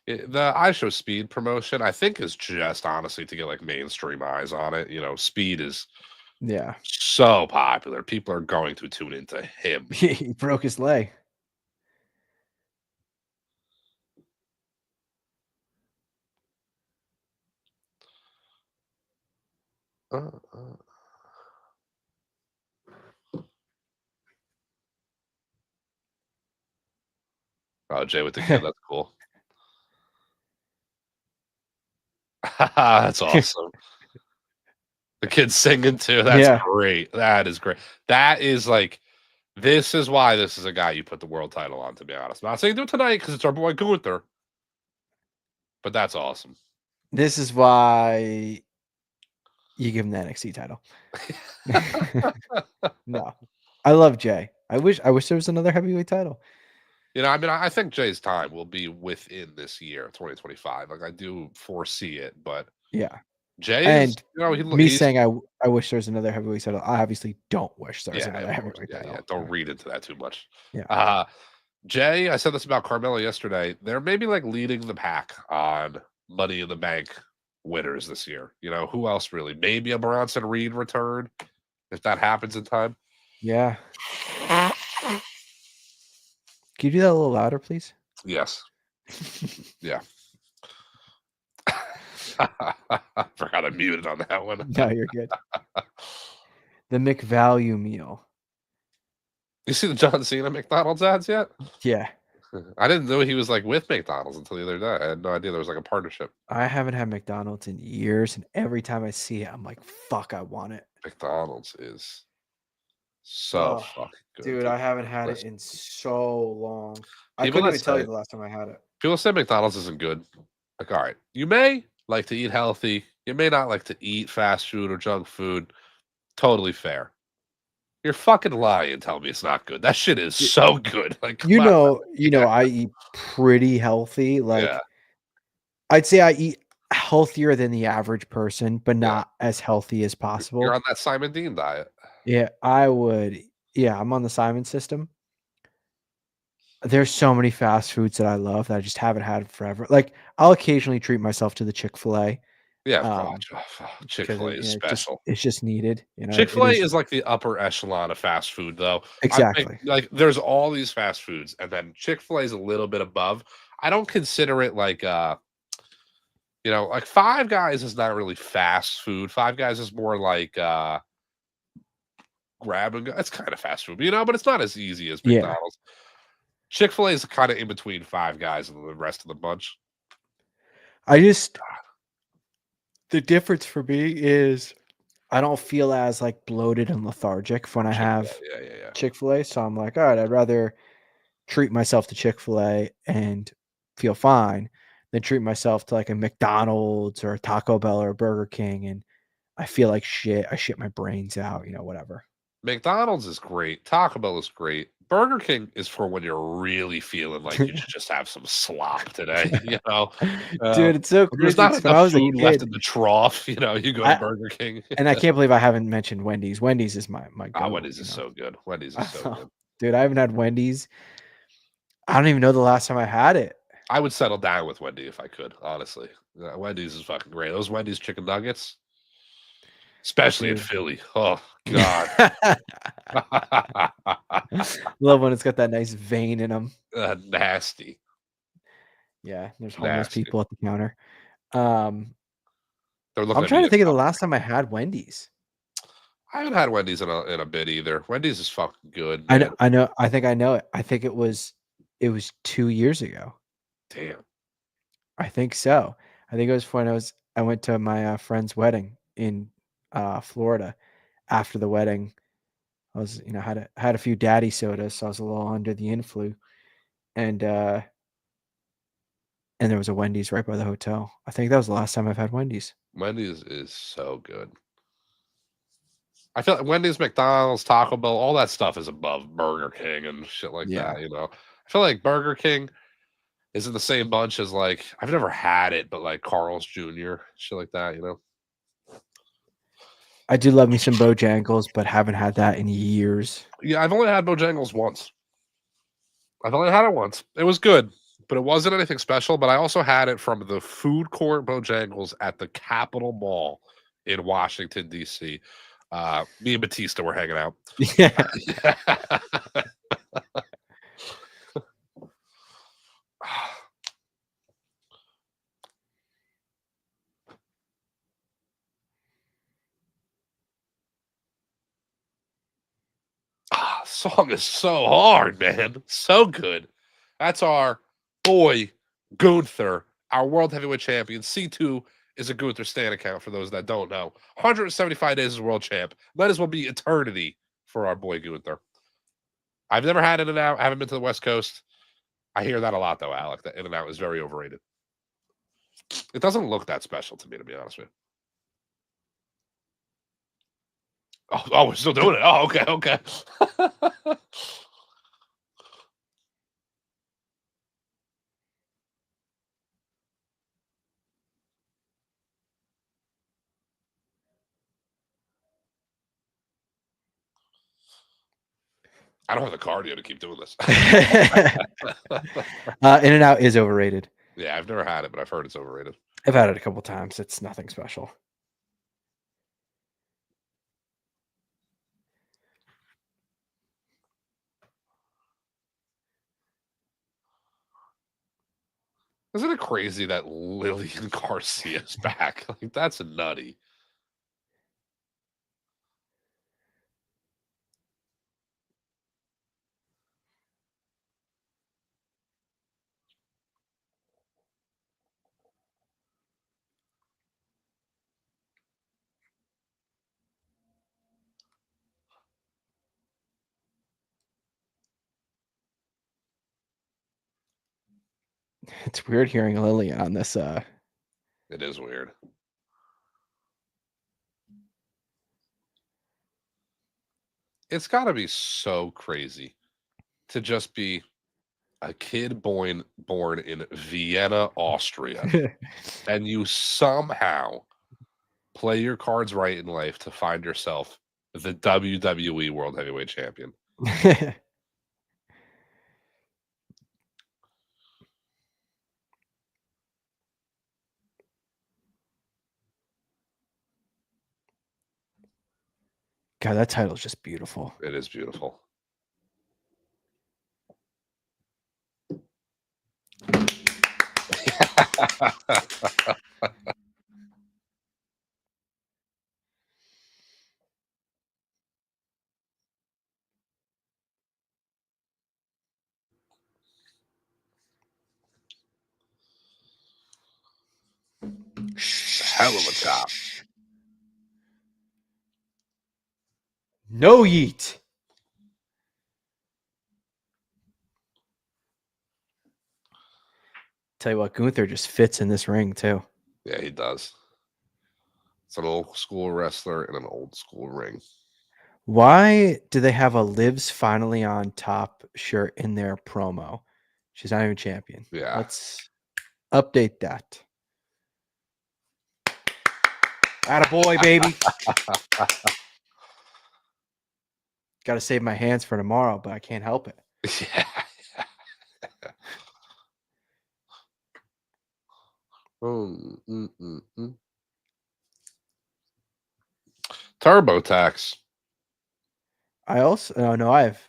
The iShow Speed promotion, I think, is just honestly to get like mainstream eyes on it. You know, Speed is so popular. People are going to tune into him. He broke his leg. Oh, Jay with the kid, that's cool. That's awesome. The kid's singing too. That's great. That is great. That is like, this is why this is a guy you put the world title on, to be honest. I'm not saying do it tonight because it's our boy Gunther, but that's awesome. This is why you give him the NXT title. No, I love Jay. I wish there was another heavyweight title. You know, I mean, I think Jay's time will be within this year, 2025. Like, I do foresee it, but yeah, Jay is, you know, he's saying I wish there's another heavyweight title. I obviously don't wish there's another heavyweight title. Yeah, don't read into that too much. Yeah. Jay, I said this about Carmelo yesterday. They're maybe like leading the pack on Money in the Bank winners this year. You know, who else really? Maybe a Bronson Reed return if that happens in time. Yeah. Can you do that a little louder, please? Yes. Yeah. I forgot I muted on that one. No, you're good. The McValue meal. You see the John Cena McDonald's ads yet? Yeah. I didn't know he was like with McDonald's until the other day. I had no idea there was like a partnership. I haven't had McDonald's in years, and every time I see it, I'm like, fuck, I want it. McDonald's is so fucking good. Dude, I haven't had it in so long. I couldn't even tell you the last time I had it. People say McDonald's isn't good. Like, all right, you may like to eat healthy. You may not like to eat fast food or junk food. Totally fair. You're fucking lying. Tell me it's not good. That shit is so good. Like, you know, I eat pretty healthy. Like, I'd say I eat healthier than the average person, but not as healthy as possible. You're on that Simon Dean diet. Yeah, I would. Yeah, I'm on the Simon system. There's so many fast foods that I love that I just haven't had forever. Like, I'll occasionally treat myself to the Chick-fil-A. Yeah, God, because Chick-fil-A is special. it's just needed. It Chick-fil-A is is like the upper echelon of fast food, though. I think exactly. like there's all these fast foods, and then Chick-fil-A is a little bit above. I don't consider it like like Five Guys is not really fast food. Five Guys is more like grab and go. It's kind of fast food, but it's not as easy as Yeah. McDonald's. Chick-fil-A is kind of in between Five Guys and the rest of the bunch. I just the difference for me is I don't feel as like bloated and lethargic when I have Chick-fil-A, yeah, yeah, yeah. Chick-fil-A. So I'm like, all right, I'd rather treat myself to Chick-fil-A and feel fine than treat myself to like a McDonald's or a Taco Bell or a Burger King and I feel like shit. I shit my brains out, whatever. McDonald's is great. Taco Bell is great. Burger King is for when you're really feeling like you should just have some slop today, Dude, it's so when there's crazy not because when enough I was a food left kid, in the trough, you go to I Burger King. and I can't believe I haven't mentioned Wendy's. Wendy's is my goat, Wendy's is so good. Wendy's is so good. Dude, I haven't had Wendy's. I don't even know the last time I had it. I would settle down with Wendy if I could, honestly. Wendy's is fucking great. Those Wendy's chicken nuggets, especially in Dude. Philly. Oh God. Love when it's got that nice vein in them. Nasty. Yeah, there's homeless Nasty. people at the counter. Um, They're looking I'm at me trying to think of the funny. last time I had Wendy's. I haven't had Wendy's in a bit either. Wendy's is fucking good, I know, man. I know. I think I know it. I think it was 2 years ago. Damn. I think so. I think it was when I went to my friend's wedding in Florida. After the wedding, I was had a few daddy sodas, so I was a little under the influ, and there was a Wendy's right by the hotel. I think that was the last time I've had Wendy's. Wendy's is so good. I feel like Wendy's, McDonald's, Taco Bell, all that stuff is above Burger King and shit like Yeah. that. I feel like Burger King is in the same bunch as like I've never had it, but like Carl's Jr., shit like that. I do love me some Bojangles, but haven't had that in years. Yeah, I've only had Bojangles once. I've only had it once. It was good, but it wasn't anything special. But I also had it from the food court Bojangles at the Capitol Mall in Washington, D.C. Me and Batista were hanging out. Yeah. Song is so hard, man. So good. That's our boy Gunther, our world heavyweight champion. C2 is a Gunther Stan account for those that don't know. 175 days as world champ. Might as well be eternity for our boy Gunther. I've never had In-N-Out. I haven't been to the West Coast. I hear that a lot, though, Alec. That In-N-Out is very overrated. It doesn't look that special to me, to be honest with you. Oh, we're still doing it. Oh, okay, okay. I don't have the cardio to keep doing this. In-N-Out is overrated. Yeah, I've never had it, but I've heard it's overrated. I've had it a couple times. It's nothing special. Isn't it crazy that Lillian Garcia's back? Like, that's nutty. It's weird hearing Lillian on this. It is weird. It's got to be so crazy to just be a kid born in Vienna, Austria, and you somehow play your cards right in life to find yourself the WWE World Heavyweight Champion. God, that title's just beautiful. It is beautiful. Hell of a top. No yeet. Tell you what, Gunther just fits in this ring too. Yeah, he does. It's an old school wrestler in an old school ring. Why do they have a Lives Finally on Top shirt in their promo? She's not even champion. Yeah. Let's update that. Attaboy, baby. Got to save my hands for tomorrow, but I can't help it. Yeah. TurboTax. I also no, I have.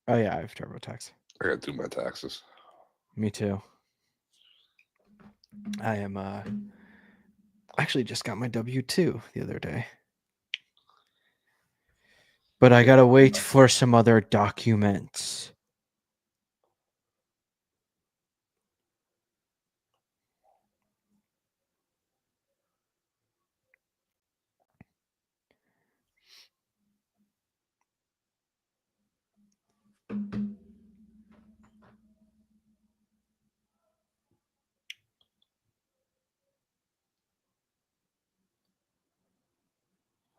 Oh yeah, I have TurboTax. I gotta do my taxes. Me too. I am actually just got my W-2 the other day. But I gotta wait for some other documents.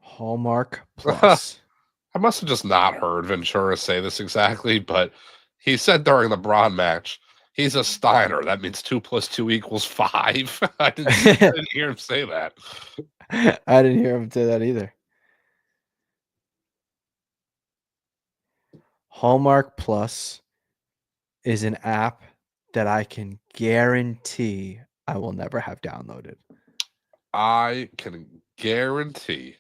Hallmark Plus. I must have just not heard Ventura say this exactly, but he said during the Braun match, he's a Steiner. That means 2 + 2 = 5. I didn't hear him say that. I didn't hear him say that either. Hallmark Plus is an app that I can guarantee I will never have downloaded. I can guarantee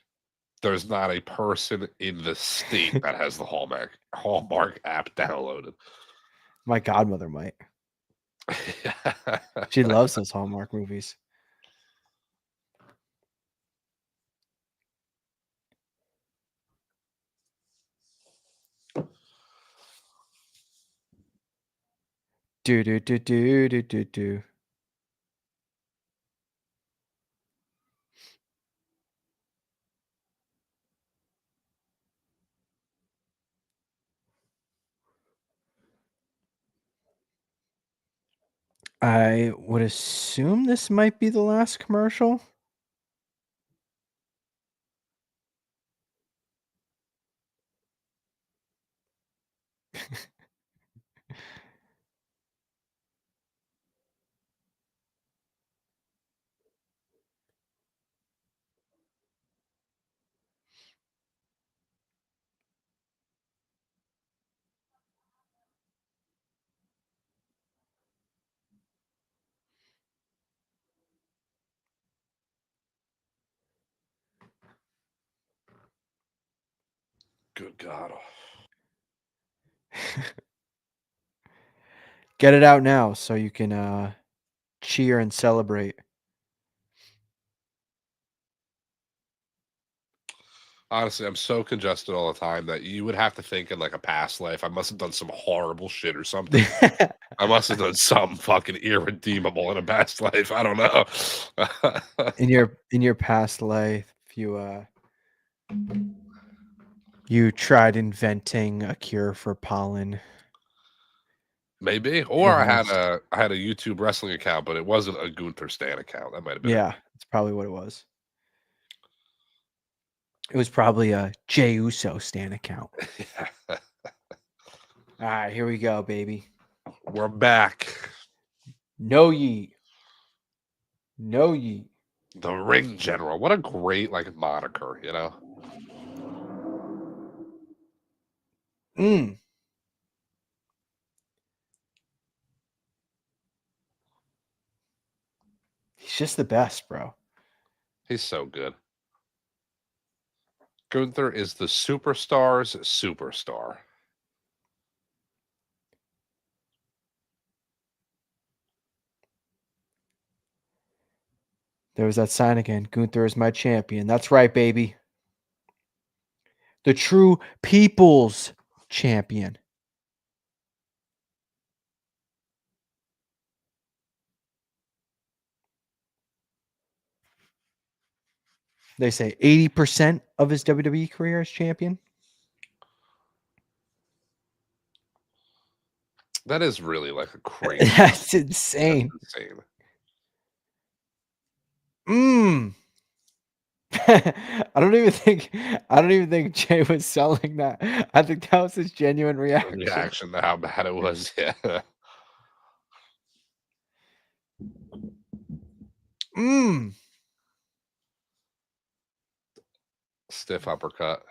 there's not a person in the state that has the Hallmark app downloaded. My godmother might. She loves those Hallmark movies. Do do do do do do do. I would assume this might be the last commercial. Good God. Get it out now so you can cheer and celebrate. Honestly, I'm so congested all the time that you would have to think in like a past life, I must have done some horrible shit or something. I must have done something fucking irredeemable in a past life. I don't know. in your past life, you tried inventing a cure for pollen. Maybe. Or Who I knows? had a YouTube wrestling account, but it wasn't a Gunther Stan account. That might have been it. Yeah, that's probably what it was. It was probably a Jey Uso Stan account. Yeah. All right, here we go, baby. We're back. No yeet. No yeet. The Ring General. What a great like moniker, you know? Mm. He's just the best, bro. He's so good. Gunther is the superstar's superstar. There was that sign again. Gunther is my champion. That's right, baby. The true people's champion. They say 80% of his WWE career as champion. That is really like a crazy. That's insane. That's insane. I don't even think Jay was selling that. I think that was his genuine reaction. Reaction to how bad it was. Yeah. Stiff uppercut.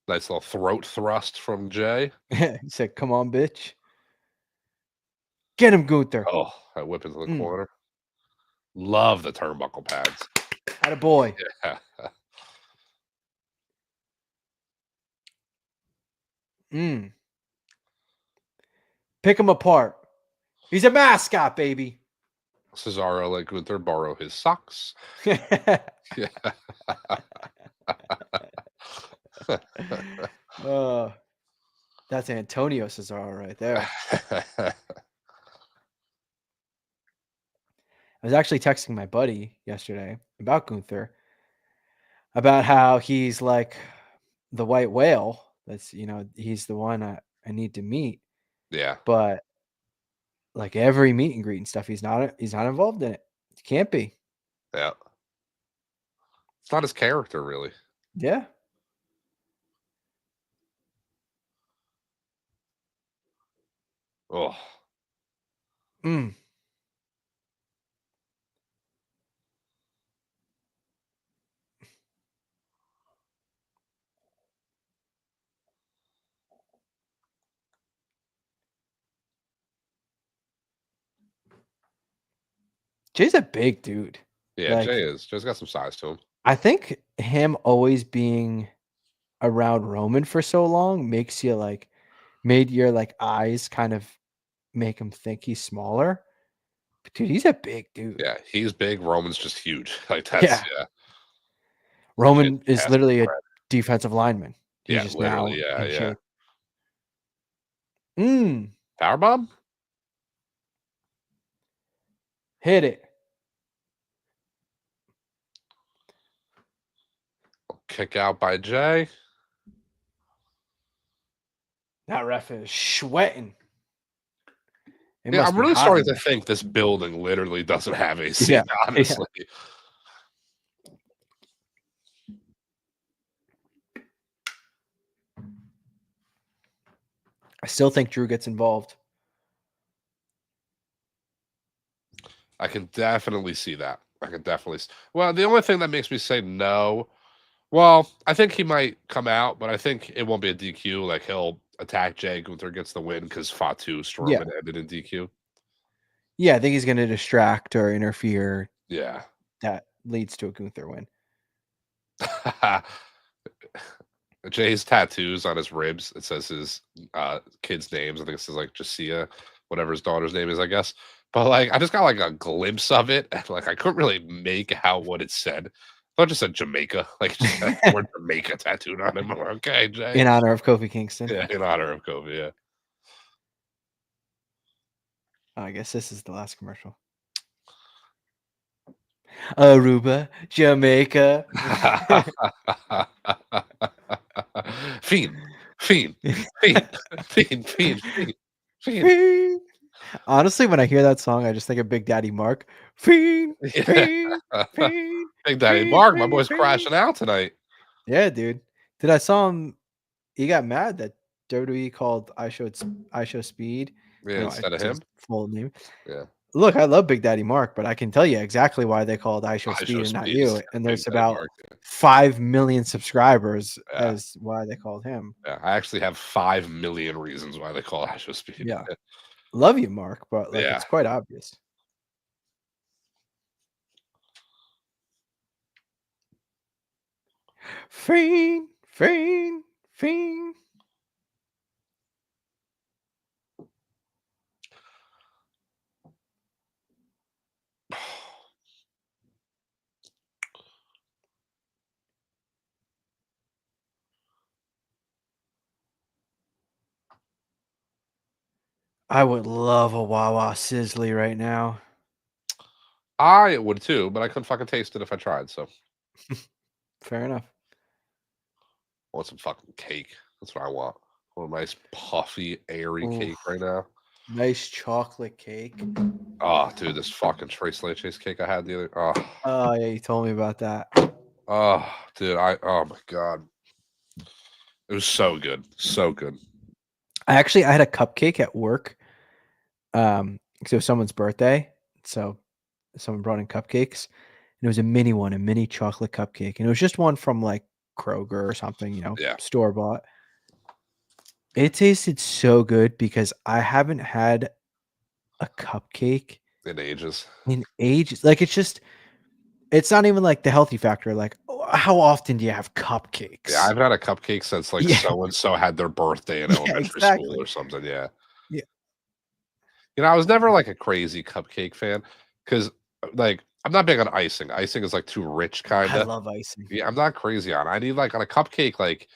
Nice little throat thrust from Jay. He said, "Come on, bitch. Get him, Gunther." Oh, that whip into the corner. Love the turnbuckle pads. Atta boy. Yeah. Pick him apart. He's a mascot, baby. Cesaro let Gunther borrow his socks. Yeah. That's Antonio Cesaro right there. I was actually texting my buddy yesterday about Gunther, about how he's like the white whale. That's, he's the one I need to meet. Yeah. But like every meet and greet and stuff, he's not involved in it. He can't be. Yeah. It's not his character, really. Yeah. Oh. Jay's a big dude. Yeah, Like, Jay is. Jay's got some size to him. I think him always being around Roman for so long made your like eyes kind of make him think he's smaller. But dude, he's a big dude. Yeah, he's big. Roman's just huge. Like that's yeah. Roman is literally a defensive lineman. He's just literally. now in Yeah. shape. Powerbomb? Hit it. Kick out by Jay. That ref is sweating. Yeah, I'm really starting to think this building literally doesn't have AC, honestly. Yeah. I still think Drew gets involved. I can definitely see that. Well, the only thing that makes me say no, well, I think he might come out, but I think it won't be a DQ. Like he'll attack Jay. Gunther gets the win because Fatu Strowman ended in DQ. Yeah, I think he's going to distract or interfere. Yeah. That leads to a Gunther win. Jay's tattoos on his ribs, it says his kids' names. I think it says like Jasiah, whatever his daughter's name is, I guess. But like I just got like a glimpse of it, and like I couldn't really make out what it said. I thought it just said Jamaica, like just had the word Jamaica tattooed on him. Okay, Jay. In honor of Kofi Kingston. Yeah, in honor of Kofi, yeah. I guess this is the last commercial. Aruba, Jamaica. Fiend. Honestly, when I hear that song, I just think of Big Daddy Mark. Fiend. Big Daddy Mark, my boy's crashing out tonight. Yeah, dude. Did I saw him? He got mad that WWE called I Show Speed. Yeah, instead of him. Full name. Yeah. Look, I love Big Daddy Mark, but I can tell you exactly why they called I Show Speed and not you. And there's about 5 million subscribers as why they called him. Yeah, I actually have 5 million reasons why they call I Show Speed. Yeah. Love you, Mark, but like it's quite obvious. Fiend, fiend, fiend. I would love a Wawa Sizzly right now. I would too, but I couldn't fucking taste it if I tried. So Fair enough. I want some fucking cake. That's what I want. I want a nice puffy, airy Ooh, cake right now. nice chocolate cake. Oh, dude, this fucking Trace Leches cake I had the other. Oh yeah, you told me about that. Dude, oh my god, it was so good, so good. I had a cupcake at work. Because it was someone's birthday, so someone brought in cupcakes, and it was a mini one, a mini chocolate cupcake, and it was just one from like Kroger or something, Yeah, store bought. It tasted so good because I haven't had a cupcake in ages. in ages. Like it's not even like the healthy factor. Like, how often do you have Yeah, cupcakes? I've had a cupcake since like Yeah, so and so had their birthday in yeah, elementary school exactly. or something. Yeah, Yeah, I was never like a crazy cupcake fan because like I'm not big on icing. Icing is like too rich, kind I of. love icing. Yeah, I'm not crazy on it. I need like on a cupcake, like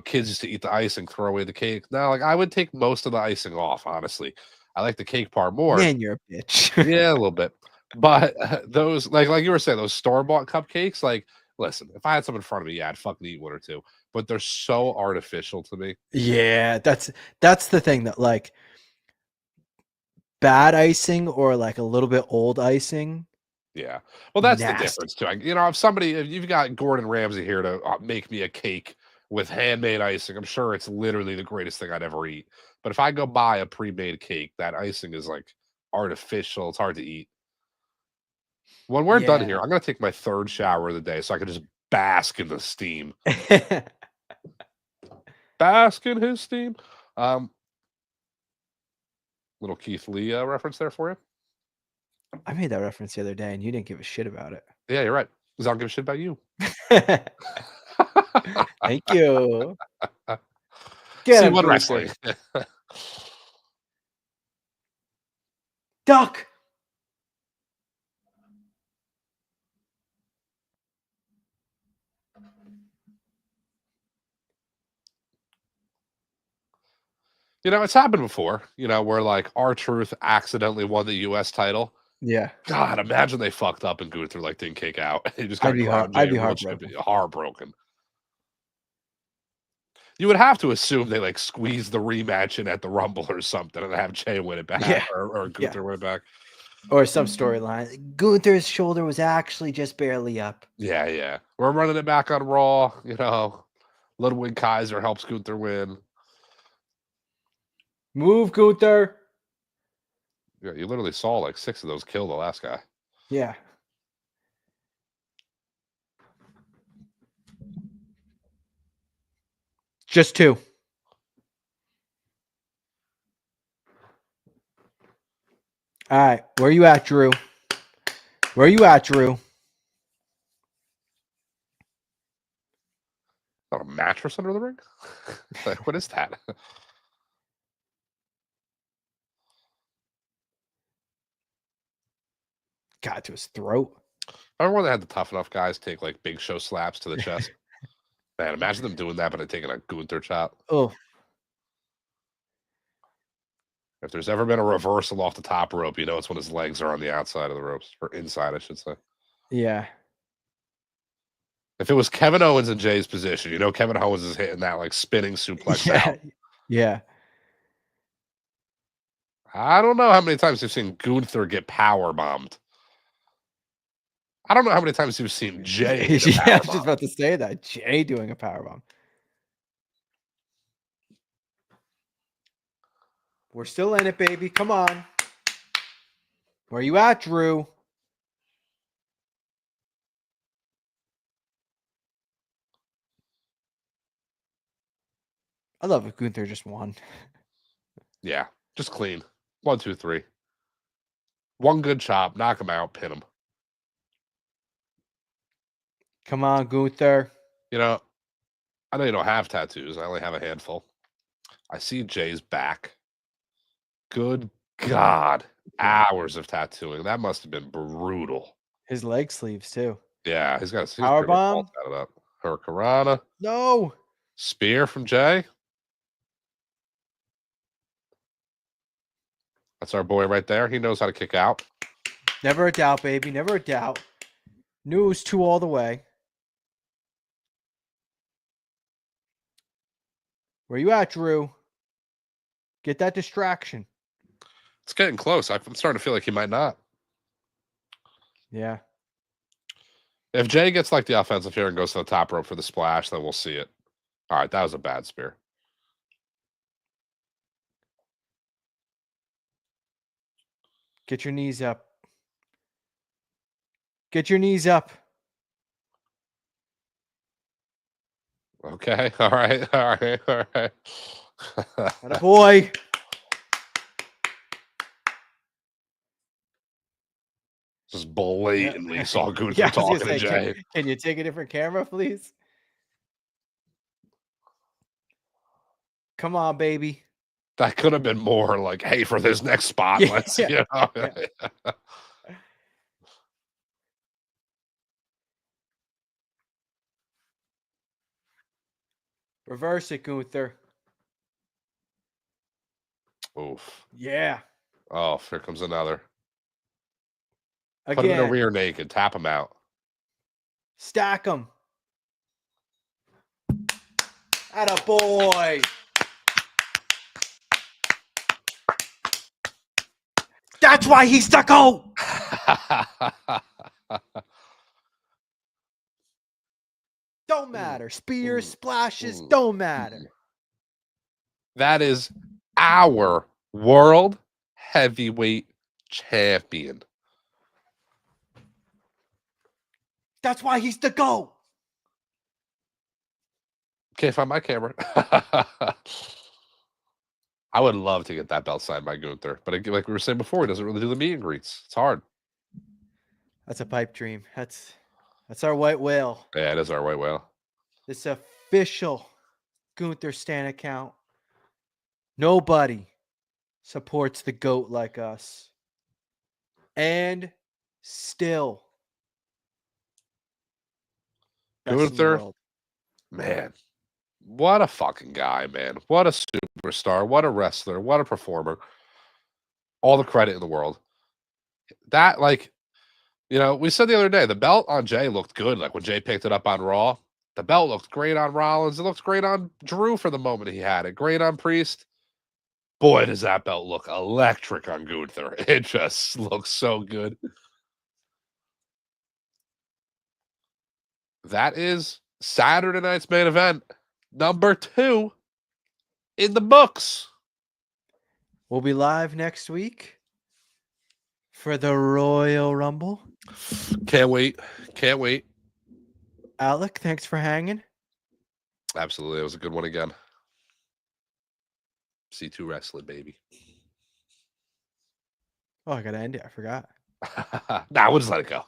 kids used to eat the icing, throw away the cake. Now, like I would take most of the icing off. Honestly, I like the cake part more. Man, you're a bitch. Yeah, a little bit. But those like you were saying, those store-bought cupcakes, like, listen, if I had some in front of me, yeah, I'd fucking eat one or two. But they're so artificial to me. Yeah, that's the thing that like bad icing or like a little bit old icing, Yeah. Well, that's the nasty. difference too. If you've got Gordon Ramsay here to make me a cake with handmade icing, I'm sure it's literally the greatest thing I'd ever eat. But if I go buy a pre-made cake, that icing is like artificial. It's hard to eat. When we're done Yeah. here, I'm gonna take my third shower of the day so I can just bask in the steam. Bask in his steam. Um, Little Keith Lee reference there for you. I made that reference the other day and you didn't give a shit about it. Yeah, you're right. Because I don't give a shit about you. Thank you. Get See him, what Gunther. wrestling. Duck. It's happened before, where like R-Truth accidentally won the US title. Yeah. God, imagine they fucked up and Gunther like didn't kick out. He just got crowned I'd J be World heartbroken. Champion. Heartbroken. You would have to assume they like squeeze the rematch in at the Rumble or something and have Jay win it back Yeah. or Yeah. Gunther win it back. Or some storyline. Gunther's shoulder was actually just barely up. Yeah, yeah. We're running it back on Raw, Ludwig Kaiser helps Gunther win. Move, Gunther. Yeah, you literally saw like 6 of those kill the last guy. Yeah. Just two. All right. Where you at, Drew? Where you at, Drew? Not a mattress under the ring? Like, what is that? Got to his throat. I remember when they had the tough enough guys take like big show slaps to the chest. Man, imagine them doing that, but taking a Gunther chop. Oh, If there's ever been a reversal off the top rope, it's when his legs are on the outside of the ropes, or inside, I should say. yeah. If it was Kevin Owens in Jay's position, Kevin Owens is hitting that like spinning suplex Yeah. out. Yeah. I don't know how many times you've seen Gunther get power bombed. I don't know how many times you've seen Jay hit a Yeah, I power was just bomb. about to say that. Jay doing a powerbomb. We're still in it, baby. Come on. Where you at, Drew? I love if Gunther just won. Yeah, just clean. 1, 2, 3. One good chop, knock him out, pin him. Come on, Gunther. You know, I know you don't have tattoos. I only have a handful. I see Jay's back. Good God. Yeah. Hours of tattooing. That must have been brutal. His leg sleeves too. Yeah, he's Power pretty much all bomb? tatted up. Hurricanrana. No. Spear from Jay. That's our boy right there. He knows how to kick out. Never a doubt, baby. Never a doubt. Knew it was 2 all the way. Where you at, Drew? Get that distraction. It's getting close. I'm starting to feel like he might not. Yeah. If Jay gets like the offensive here and goes to the top rope for the splash, then we'll see it. All right, that was a bad spear. Get your knees up. Get your knees up. Okay. All right. All right. All right. Attaboy. Just blatantly saw Gunther Yeah, I was talking gonna to say, Jay. can you take a different camera, please? Come on, baby. That could have been more like, hey, for this next spot, Yeah, let's, yeah, you know. yeah. Reverse it, Gunther. Oof. Yeah. Oh, here comes another. Put him in a Again. rear naked. Tap him out. Stack them. Attaboy. That's why he's the GOAT. Don't matter. Spears, splashes, don't matter. That is our world heavyweight champion. That's why he's the GOAT. Can't find my camera. I would love to get that belt signed by Gunther, but like we were saying before, he doesn't really do the meet and greets. It's hard. That's a pipe dream. That's our white whale. Yeah, it is our white whale. This official Gunther Stan account. Nobody supports the GOAT like us. And still best in the Gunther, world. man, what a fucking guy, man. What a superstar. What a wrestler. What a performer. All the credit in the world. That, like, you know, we said the other day, the belt on Jay looked good. Like when Jay picked it up on Raw, the belt looked great on Rollins. It looked great on Drew for the moment he had it. Great on Priest. Boy, does that belt look electric on Gunther. It just looks so good. That is Saturday night's main event. Number 2 in the books. We'll be live next week for the Royal Rumble. Can't wait. Can't wait. Alec, thanks for hanging. Absolutely. It was a good one again. C2 wrestling, baby. Oh, I got to end it. I forgot. Nah, we'll just let it go.